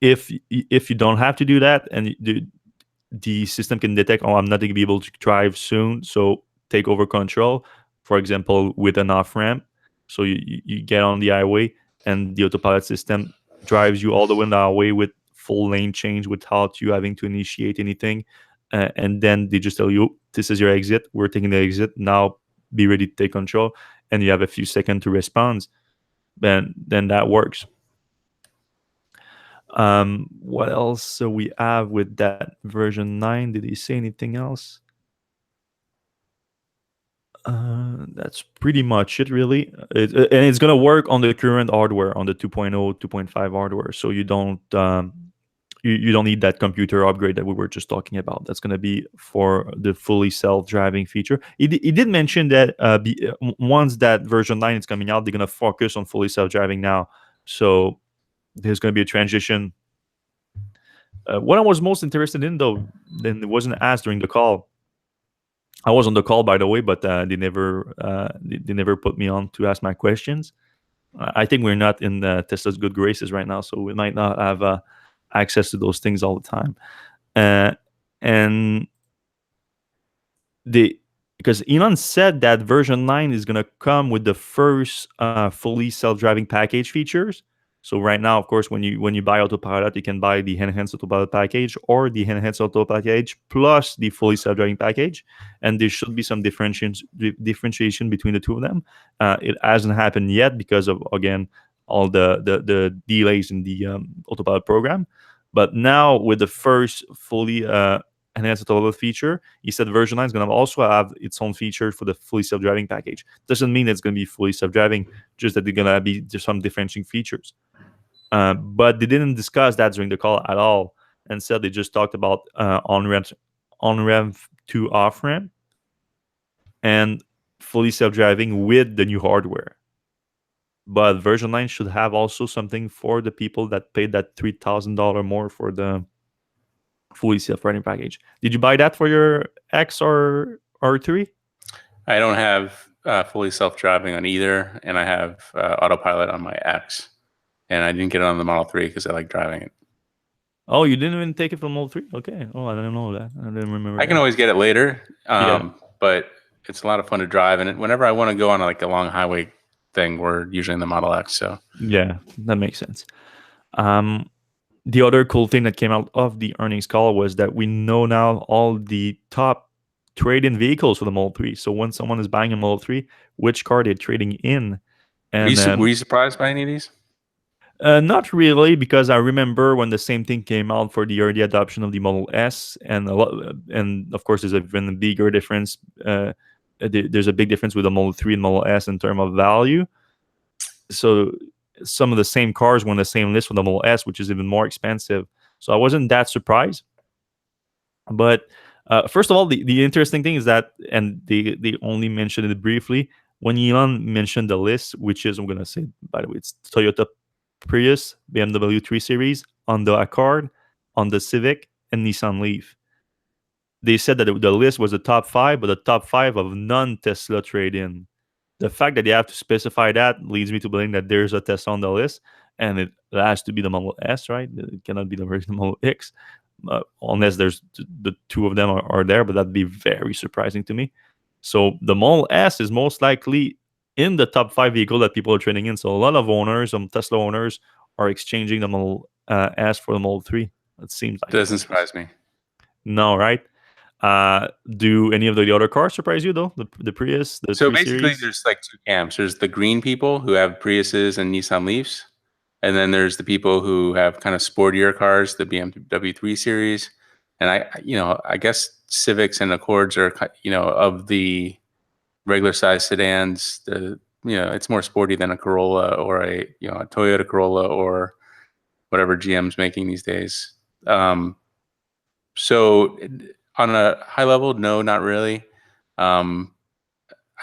A: if you don't have to do that, and the system can detect, oh, I'm not going to be able to drive soon, so take over control. For example, with an off ramp, so you get on the highway, and the autopilot system drives you all the way on the highway with full lane change without you having to initiate anything. And then they just tell you, this is your exit. We're taking the exit now. Be ready to take control, and you have a few seconds to respond. Then that works. What else so we have with that version 9? Did he say anything else? That's pretty much it, really. And it's gonna work on the current hardware, on the 2.0, 2.5 hardware. So you don't need that computer upgrade that we were just talking about. That's gonna be for the fully self-driving feature. He did mention that once that version 9 is coming out, they're gonna focus on fully self-driving now. So there's gonna be a transition. What I was most interested in, though, then it wasn't asked during the call. I was on the call, by the way, but they never put me on to ask my questions. I think we're not in Tesla's good graces right now, so we might not have access to those things all the time. Uh, and the because Elon said that version 9 is going to come with the first fully self-driving package features. So right now, of course, when you buy Autopilot, you can buy the enhanced Autopilot package or the enhanced Autopilot package plus the fully self-driving package, and there should be some differentiation between the two of them. It hasn't happened yet because of, again, all the delays in the Autopilot program. But now with the first fully enhanced Autopilot feature, he said version 9 is going to also have its own feature for the fully self-driving package. Doesn't mean it's going to be fully self-driving, just that they're going to be just some differentiating features. But they didn't discuss that during the call at all. Instead, they just talked about on-ramp to off-ramp and fully self-driving with the new hardware. But version 9 should have also something for the people that paid that $3,000 more for the fully self-driving package. Did you buy that for your X or R3?
B: I don't have fully self-driving on either, and I have autopilot on my X, and I didn't get it on the Model 3 because I like driving it.
A: Oh, you didn't even take it from Model 3? Okay. Oh, I didn't know that. I didn't remember
B: I can
A: that.
B: always get it later,
A: Yeah.
B: but it's a lot of fun to drive, and whenever I want to go on like a long highway thing, we're usually in the Model X. So
A: Yeah, that makes sense. Um, the other cool thing that came out of the earnings call was that we know now all the top trade-in vehicles for the Model 3. So when someone is buying a Model 3, which car they're trading in. And
B: were you surprised by any of these?
A: not really, because I remember when the same thing came out for the early adoption of the Model S, and and of course there's even a bigger difference. There's a big difference with the Model 3 and Model S in terms of value. So some of the same cars were on the same list with the Model S, which is even more expensive. So I wasn't that surprised. But first of all, the interesting thing is that, and they only mentioned it briefly, when Elon mentioned the list, which is, I'm going to say, by the way, it's Toyota Prius, BMW 3 Series, Honda Accord, Honda Civic, and Nissan Leaf. They said that the list was the top five, but the top five of non-Tesla trade-in. The fact that they have to specify that leads me to believe that there's a Tesla on the list, and it has to be the Model S, right? It cannot be the version Model X, unless there's the two of them are there, but that'd be very surprising to me. So the Model S is most likely in the top five vehicle that people are trading in. So a lot of owners, some Tesla owners, are exchanging the Model S for the Model 3. It seems like
B: Doesn't surprise me.
A: no, right? Do any of the other cars surprise you though? The Prius, the
B: So
A: 3
B: basically,
A: Series?
B: there's like two camps. There's the green people who have Priuses and Nissan Leafs, and then there's the people who have kind of sportier cars, the BMW 3 Series, and I guess Civics and Accords are, of the regular size sedans. It's more sporty than a Corolla or a Toyota Corolla or whatever GM's making these days. So on a high level, no, not really. I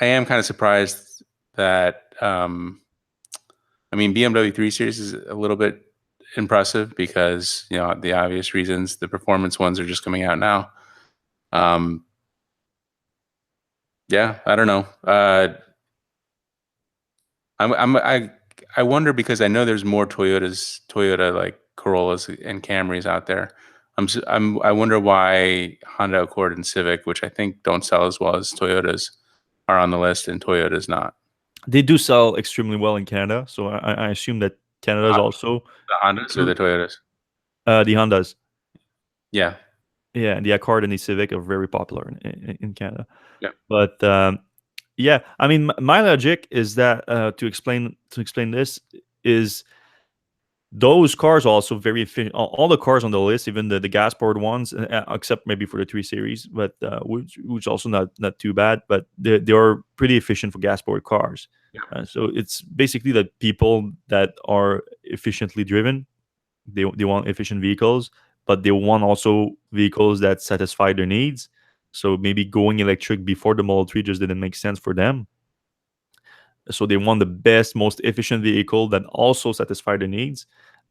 B: am kind of surprised that BMW 3 Series is a little bit impressive because the obvious reasons. The performance ones are just coming out now. Yeah, I don't know. I wonder, because I know there's more Toyota like Corollas and Camrys out there. I wonder why Honda Accord and Civic, which I think don't sell as well as Toyotas, are on the list and Toyota's not.
A: They do sell extremely well in Canada, so I assume that Canada is also
B: The Hondas or the Toyotas?
A: the Hondas.
B: Yeah.
A: Yeah, the Accord and the Civic are very popular in Canada.
B: Yeah.
A: But yeah, I mean, my logic is that to explain this is those cars are also very efficient. All the cars on the list, even the gas powered ones, except maybe for the 3 Series, but which also not too bad. But they are pretty efficient for gas powered cars.
B: Yeah.
A: So it's basically that people that are efficiently driven, they want efficient vehicles, but they want also vehicles that satisfy their needs. So maybe going electric before the Model 3 just didn't make sense for them. So they want the best, most efficient vehicle that also satisfy their needs.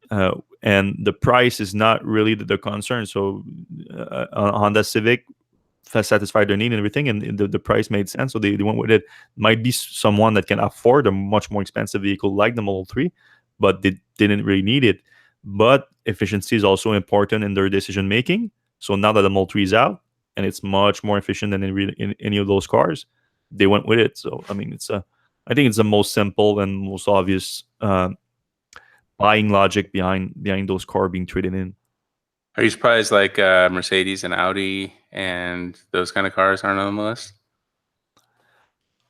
A: And the price is not really the concern. So Honda Civic satisfied their need and everything, and the price made sense, so they went with it. Might be someone that can afford a much more expensive vehicle like the Model 3, but they didn't really need it. But efficiency is also important in their decision making. So now that the Model 3 is out and it's much more efficient than in any of those cars, they went with it. So I mean, I think it's the most simple and most obvious buying logic behind those cars being traded in.
B: Are you surprised like Mercedes and Audi and those kind of cars aren't on the list?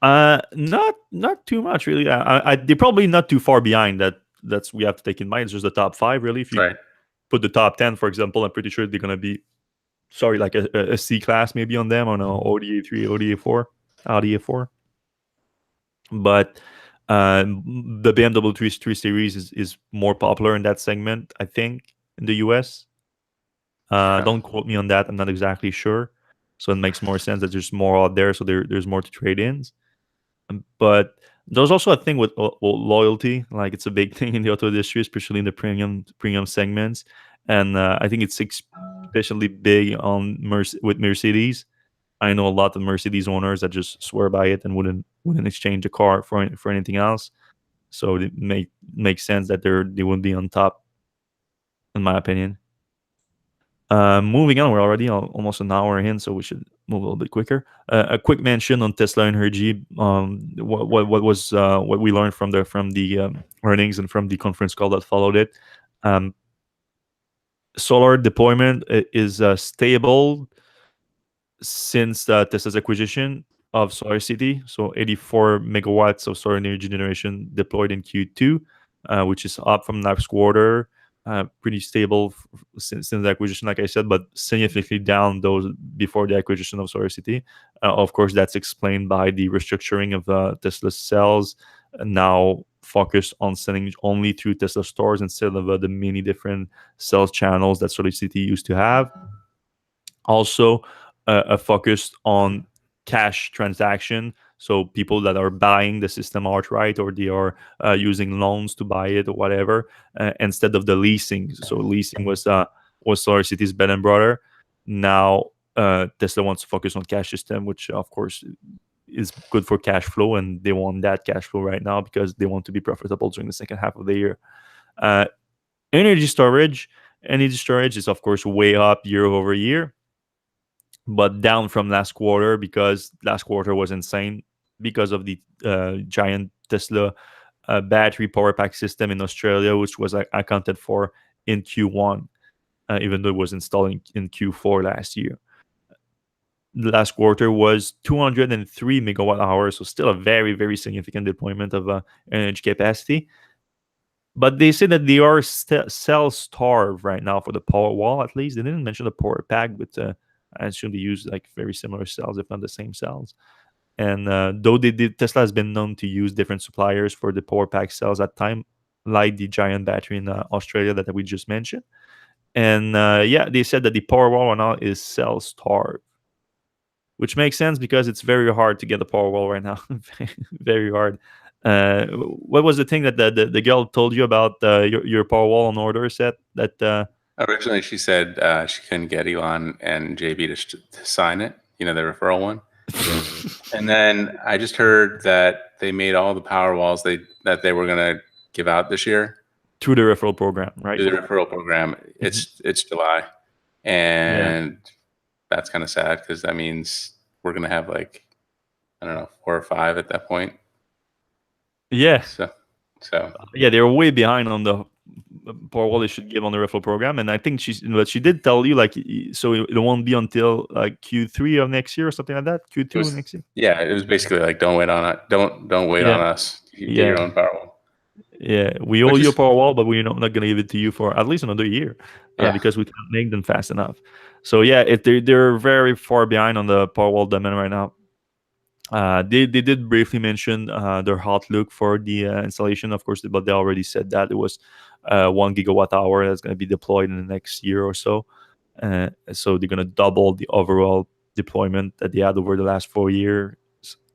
A: Not too much really. They're probably not too far behind that. that's we have to take in mind. It's just the top five, really. If you
B: Right.
A: put the top 10, for example, I'm pretty sure they're gonna be like a C class maybe on them, on a ODA 3, ODA 4, Audi A4. But the BMW 3 Series is more popular in that segment, I think, in the US.
B: Okay.
A: Don't quote me on that. I'm not exactly sure. So it makes more sense that there's more out there, so there's more to trade ins. But there's also a thing with loyalty. Like, it's a big thing in the auto industry, especially in the premium segments. And I think it's especially big on with Mercedes. I know a lot of Mercedes owners that just swear by it and wouldn't exchange a car for anything else. So it makes sense that they would be on top, in my opinion. Moving on, we're already almost an hour in, so we should move a little bit quicker. A quick mention on Tesla Energy. What we learned from the earnings and from the conference call that followed it. Um, Solar deployment is stable since Tesla's acquisition of SolarCity. So 84 megawatts of solar energy generation deployed in Q2, which is up from last quarter. Pretty stable since the acquisition, like I said, but significantly down those before the acquisition of SolarCity. Of course, that's explained by the restructuring of Tesla cells, now focused on selling only through Tesla stores instead of the many different sales channels that SolarCity used to have. Also, a focus on cash transaction, so people that are buying the system outright, or they are using loans to buy it or whatever, instead of the leasing. So leasing was SolarCity's bread and butter. Now Tesla wants to focus on cash system, which of course is good for cash flow, and they want that cash flow right now because they want to be profitable during the second half of the year. uh, energy storage Energy storage is of course way up year over year, but down from last quarter, because last quarter was insane because of the giant Tesla battery power pack system in Australia, which was accounted for in Q1, even though it was installed in Q4 last year. The last quarter was 203 megawatt hours, so still a very, very significant deployment of energy capacity. But they say that they are cell starved right now for the power wall. At least they didn't mention the power pack, but I assume they use like very similar cells, if not the same cells. And though Tesla has been known to use different suppliers for the power pack cells at time, like the giant battery in Australia that we just mentioned. And yeah, they said that the power wall right now is cell starved, which makes sense because it's very hard to get a power wall right now. Very hard. What was the thing that the girl told you about your power wall on order set? That
B: Originally, she said she couldn't get Elon and JB to sign it, the referral one. And then I just heard that they made all the power walls that they were going to give out this year
A: through the referral program, right?
B: through the referral program. It's July,
A: Yeah.
B: and that's kind of sad because that means we're going to have like, I don't know, 4 or 5 at that point.
A: Yeah.
B: So
A: yeah, they're way behind on the power wall they should give on the referral program, and I think she did tell you, like, so it won't be until like Q3 of next year or something like that. Q2 next year.
B: Yeah, it was basically like, don't wait on it. Don't wait on us. You get your own power wall.
A: Yeah, we owe you a power wall, but we're not going to give it to you for at least another year, because we can't make them fast enough. So yeah, they're very far behind on the power wall demand right now. They did briefly mention their outlook for the installation, of course, but they already said that it was 1 gigawatt hour that's going to be deployed in the next year or so. So they're going to double the overall deployment that they had over the last 4 years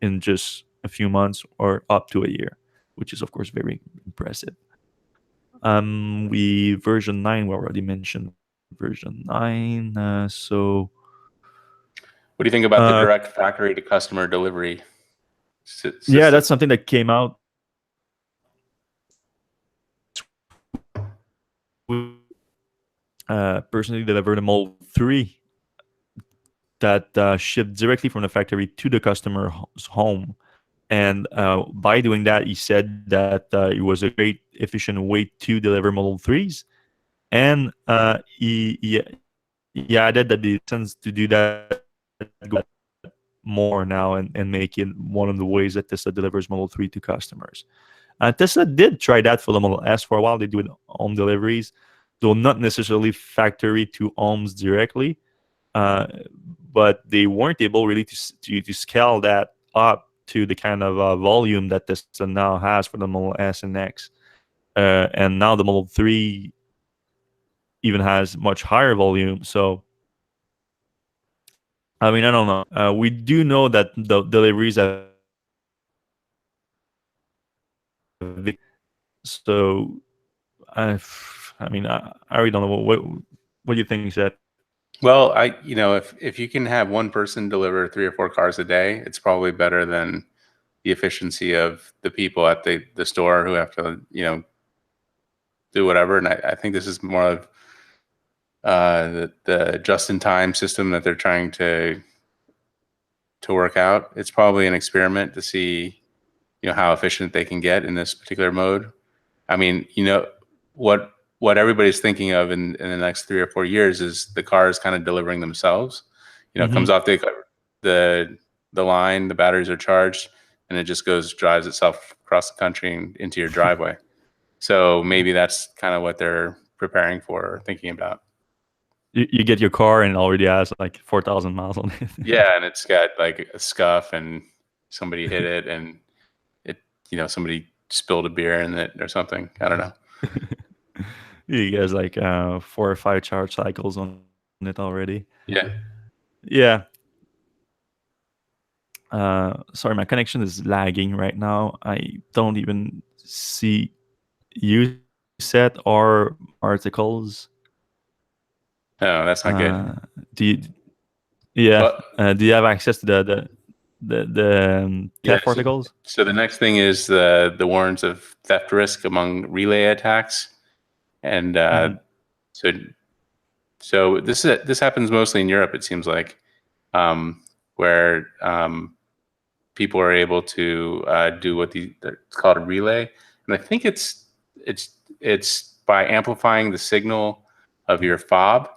A: in just a few months, or up to a year, which is of course very impressive. We version 9, we already mentioned version 9. So
B: what do you think about the direct factory to customer delivery system?
A: Yeah, that's something that came out. Personally delivered a Model 3 that shipped directly from the factory to the customer's home. And by doing that, he said that it was a great, efficient way to deliver Model 3s. And he added that the sense to do that more now, and make it one of the ways that Tesla delivers Model 3 to customers. Tesla did try that for the Model S for a while. They do it home deliveries, though not necessarily factory to homes directly. Uh, but they weren't able really to scale that up to the kind of volume that Tesla now has for the Model S and X. And now the Model 3 even has much higher volume. So, I mean, I don't know. We do know that the deliveries have been so. I mean, I really don't know what do you think, Zed?
B: Well, if you can have one person deliver 3 or 4 cars a day, it's probably better than the efficiency of the people at the store who have to, do whatever. And I think this is more of the just-in-time system that they're trying to work out. It's probably an experiment to see, how efficient they can get in this particular mode. I mean, what what everybody's thinking of in the next 3 or 4 years is the cars kind of delivering themselves. It comes
A: Mm-hmm.
B: off the the line, the batteries are charged, and it just drives itself across the country and into your driveway. So maybe that's kind of what they're preparing for or thinking about.
A: You get your car and it already has like 4,000 miles on it.
B: Yeah, and it's got like a scuff and somebody hit it and it, somebody spilled a beer in it or something. I don't know.
A: You guys like 4 or 5 charge cycles on it already.
B: Yeah.
A: Yeah. Sorry, my connection is lagging right now. I don't even see you set or articles.
B: No, that's not good.
A: Do you? Yeah.
B: Well,
A: Do you have access to the
B: yeah.
A: theft articles?
B: So the next thing is the warrants of theft risk among relay attacks, and
A: Mm-hmm.
B: so this happens mostly in Europe. It seems like, where people are able to do it's called a relay, and I think it's it's by amplifying the signal of your fob.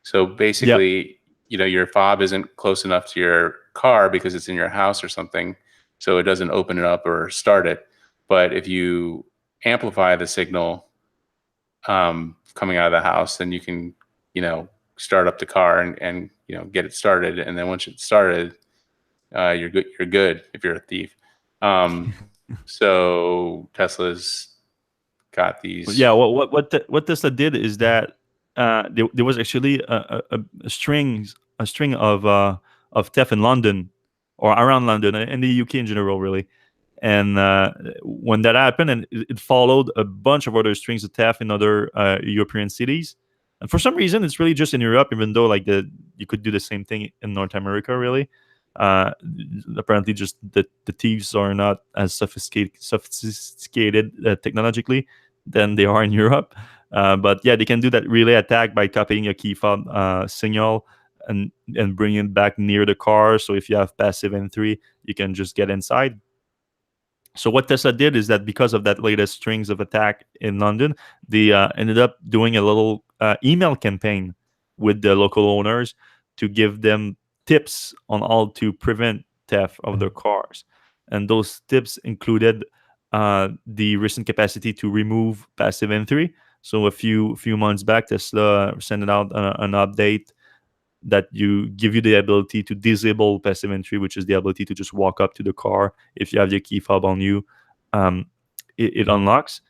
B: So
A: Yep.
B: basically, your fob isn't close enough to your car because it's in your house or something, so it doesn't open it up or start it. But if you amplify the signal coming out of the house, then you can, start up the car and get it started. And then once it's started, you're good. You're good if you're a thief. Um, so Tesla's got
A: Yeah,
B: these.
A: what Tesla did is that there was actually a string of theft in London or around London and the UK in general, really. And when that happened, and it followed a bunch of other strings of theft in other European cities. And for some reason, it's really just in Europe, even though like you could do the same thing in North America, really. Uh, Apparently, just the thieves are not as sophisticated technologically than they are in Europe. But yeah, they can do that relay attack by copying a key fob signal and bring it back near the car. So if you have passive N3, you can just get inside. So what Tesla did is that because of that latest strings of attack in London, they ended up doing a little email campaign with the local owners to give them tips on how to prevent theft of their cars. And those tips included the recent capacity to remove passive entry. So a few months back, Tesla sent out an update that you give you the ability to disable passive entry, which is the ability to just walk up to the car if you have your key fob on you. Um, it unlocks.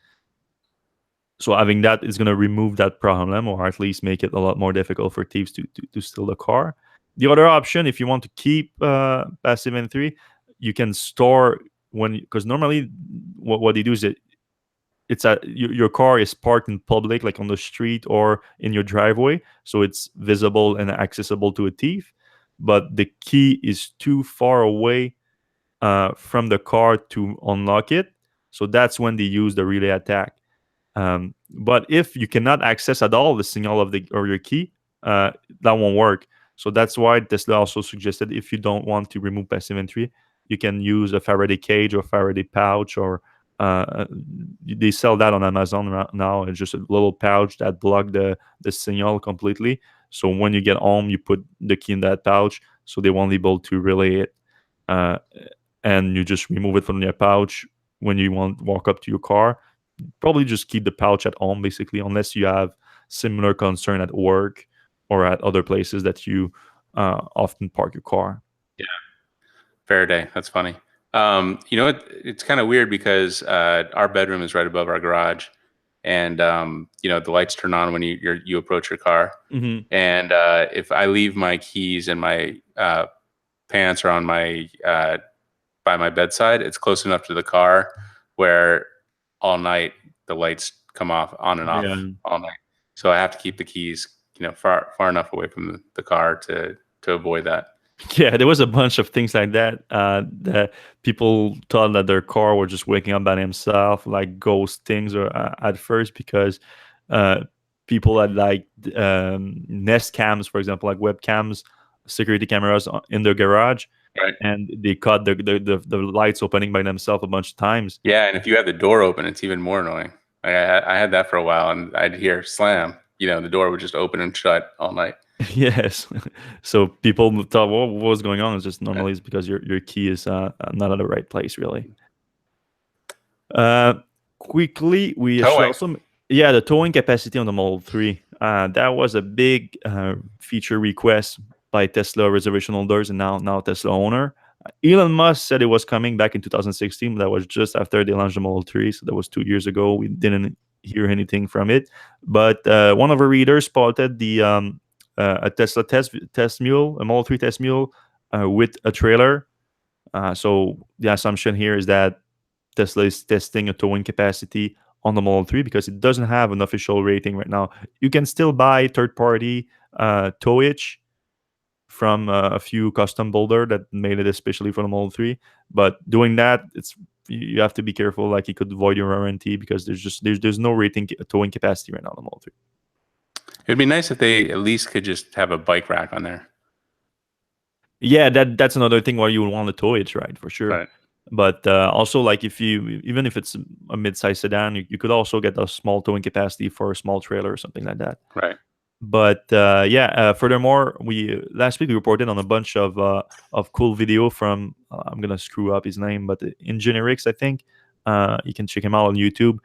A: So having that is going to remove that problem, or at least make it a lot more difficult for thieves to steal the car. The other option, if you want to keep passive entry, you can store because normally what they do is your car is parked in public, like on the street or in your driveway, so it's visible and accessible to a thief, but the key is too far away from the car to unlock it. So that's when they use the relay attack. But if you cannot access at all the signal of the or your key, that won't work. So that's why Tesla also suggested, if you don't want to remove passive entry, you can use a Faraday cage or Faraday pouch, or they sell that on Amazon right now. It's just a little pouch that block the signal completely. So when you get home, you put the key in that pouch, so they won't be able to relay it, uh, and you just remove it from your pouch. when you want to walk up to your car. Probably just keep the pouch at home, basically, unless you have similar concern at work or at other places that you often park your car.
B: Yeah, Faraday. That's funny. It's kind of weird because our bedroom is right above our garage, and the lights turn on when you approach your car.
A: Hmm.
B: And if I leave my keys and my pants are on my by my bedside, it's close enough to the car where all night the lights come off on and
A: Yeah.
B: off all night. So I have to keep the keys, far enough away from the car to avoid that.
A: Yeah, there was a bunch of things like that. That people thought that their car was just waking up by themselves, like ghost things, or at first because uh, people had like Nest cams, for example, like webcams, security cameras in their garage,
B: Right.
A: and they caught the lights opening by themselves a bunch of times.
B: Yeah, and if you have the door open, it's even more annoying. I had that for a while, and I'd hear slam. The door would just open and shut all night.
A: Yes. So people thought, well, what was going on? It's just
B: Yeah.
A: normally it's because your key is not at the right place, really. Uh, Quickly, we should
B: Towing.
A: also, yeah, the towing capacity on the Model 3. That was a big feature request by Tesla reservation holders and now Tesla owner. Elon Musk said it was coming back in 2016, but that was just after they launched the Model 3. So that was 2 years ago. We didn't hear anything from it. But one of our readers spotted a Tesla test mule, a Model 3 test mule with a trailer. So the assumption here is that Tesla is testing a towing capacity on the Model 3 because it doesn't have an official rating right now. You can still buy third-party towage from a few custom builder that made it especially for the Model 3. But doing that, you have to be careful. Like it could void your warranty because there's no rating towing capacity right now on the Model 3.
B: It'd be nice if they at least could just have a bike rack on there.
A: Yeah, that's another thing why you would want a towage, right? For sure.
B: Right.
A: But also, like even if it's a mid-size sedan, you could also get a small towing capacity for a small trailer or something like that.
B: Right.
A: But furthermore, we last week we reported on a bunch of cool video from I'm gonna screw up his name, but Engineerix, I think. You can check him out on YouTube.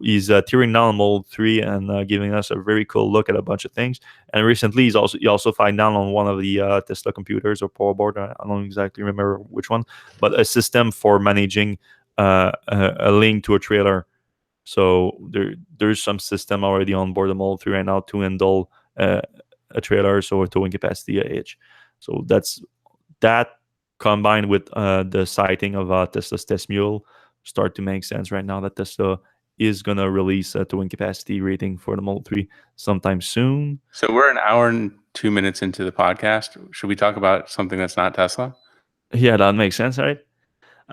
A: He's tearing down Model 3 and giving us a very cool look at a bunch of things. And recently, he also found down on one of the Tesla computers or power board. I don't exactly remember which one, but a system for managing a link to a trailer. So there's some system already on board the Model 3 right now to handle a trailer, so a towing capacity edge. So that combined with the sighting of Tesla's test mule start to make sense right now that Tesla is gonna release a towing capacity rating for the Model 3 sometime soon.
B: So we're an hour and 2 minutes into the podcast. Should we talk about something that's not Tesla?
A: Yeah, that makes sense, right?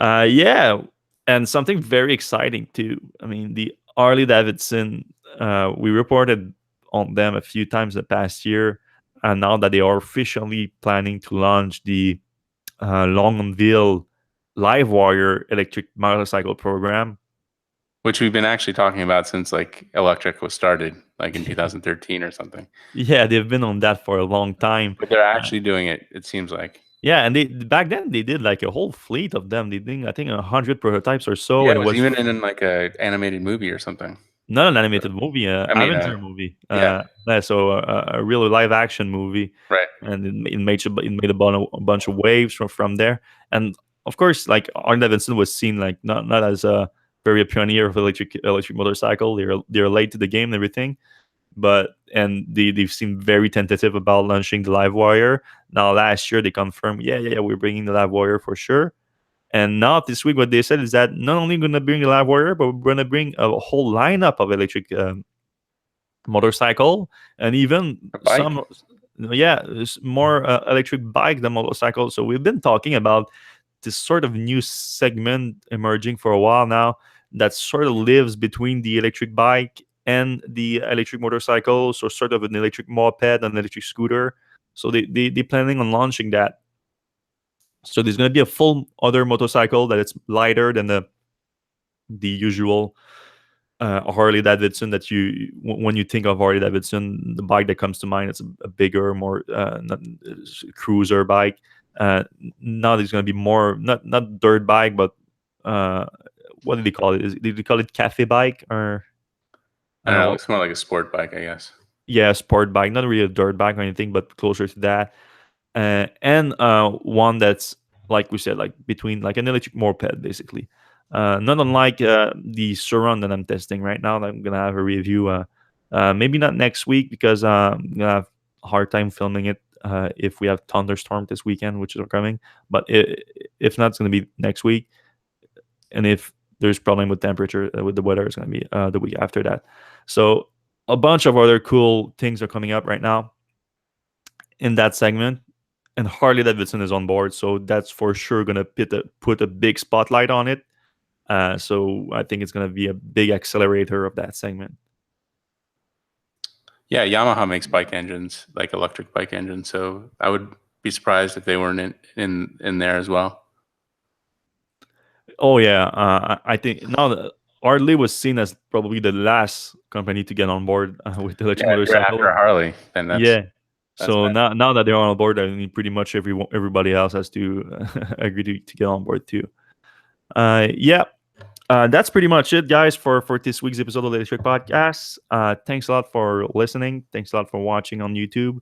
A: Yeah, and something very exciting too. I mean, the Harley Davidson. We reported on them a few times the past year, and now that they are officially planning to launch the Longueville Livewire electric motorcycle program.
B: Which we've been actually talking about since like Electrek was started, like in 2013 or something.
A: Yeah, they've been on that for a long time.
B: But they're actually doing it, it seems like.
A: Yeah, and they back then they did like a whole fleet of them. They did I think 100 prototypes or so,
B: Yeah,
A: and
B: it
A: it
B: was
A: was
B: even in like a animated movie or something.
A: not an animated movie,
B: I mean,
A: Avenger movie.
B: yeah.
A: So a real live action movie,
B: Right.
A: and it made a bunch of waves from there. And of course, like Harley Davidson was seen like not as a very pioneer of electric motorcycle. They're late to the game and everything, and they've seemed very tentative about launching the Livewire. Now last year they confirmed, yeah, we're bringing the Livewire for sure. And now this week, what they said is that not only going to bring the Livewire, but we're going to bring a whole lineup of electric motorcycle and even
B: A bike.
A: some, there's more electric bike than motorcycle. So we've been talking about this sort of new segment emerging for a while now that sort of lives between the electric bike and the electric motorcycle, so sort of an electric moped and an electric scooter. So they're planning on launching that. So there's going to be a full other motorcycle that it's lighter than the usual Harley Davidson that when you think of Harley Davidson, the bike that comes to mind, it's a bigger, more cruiser bike. Now there's going to be more not dirt bike, but what did they call it? Did they call it cafe bike or I
B: I
A: don't
B: don't know. It
A: know?
B: looks more like a sport bike, I guess.
A: Yeah, sport bike, not really a dirt bike or anything, but closer to that. And one that's like we said, like between like an electric moped, basically. Not unlike the Surround that I'm testing right now. That I'm gonna have a review. Maybe not next week because I'm gonna have a hard time filming it if we have thunderstorm this weekend, which are coming. But if not, it's gonna be next week. And if there's problem with temperature with the weather, it's gonna be the week after that. So a bunch of other cool things are coming up right now in that segment, and Harley Davidson is on board, so that's for sure gonna put a big spotlight on it. So I think it's gonna be a big accelerator of that segment.
B: Yeah, Yamaha makes bike engines, like electric bike engines. So I would be surprised if they weren't in there as well.
A: Oh yeah, I think now that Harley was seen as probably the last company to get on board with the electric
B: Yeah, if you're
A: motorcycle.
B: after a Harley, then that's
A: Yeah.
B: that's
A: So
B: bad.
A: now that they're on board, I mean, pretty much everybody else has to agree to get on board too. Yeah, that's pretty much it, guys, for this week's episode of the Electrek Podcast. Thanks a lot for listening. Thanks a lot for watching on YouTube.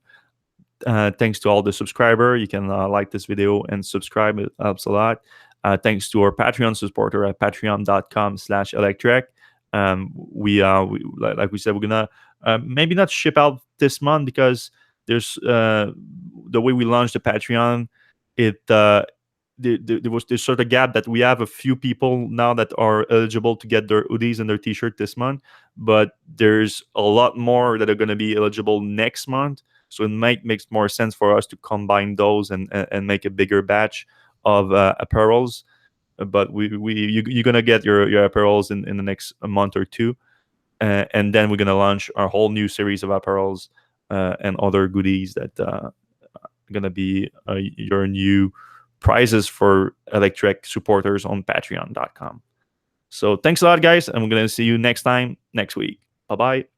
A: Thanks to all the subscriber. You can like this video and subscribe. It helps a lot. Thanks to our Patreon supporter at patreon.com/electrek. Like we said, we're gonna maybe not ship out this month because there's the way we launched the Patreon. It there was this sort of gap that we have a few people now that are eligible to get their hoodies and their t-shirt this month, but there's a lot more that are going to be eligible next month. So it might make more sense for us to combine those and make a bigger batch of apparels. But you're gonna get your apparels in the next month or two, and then we're gonna launch our whole new series of apparels and other goodies that are gonna be your new prizes for Electrek supporters on Patreon.com. So thanks a lot, guys, and we're gonna see you next time next week. Bye bye.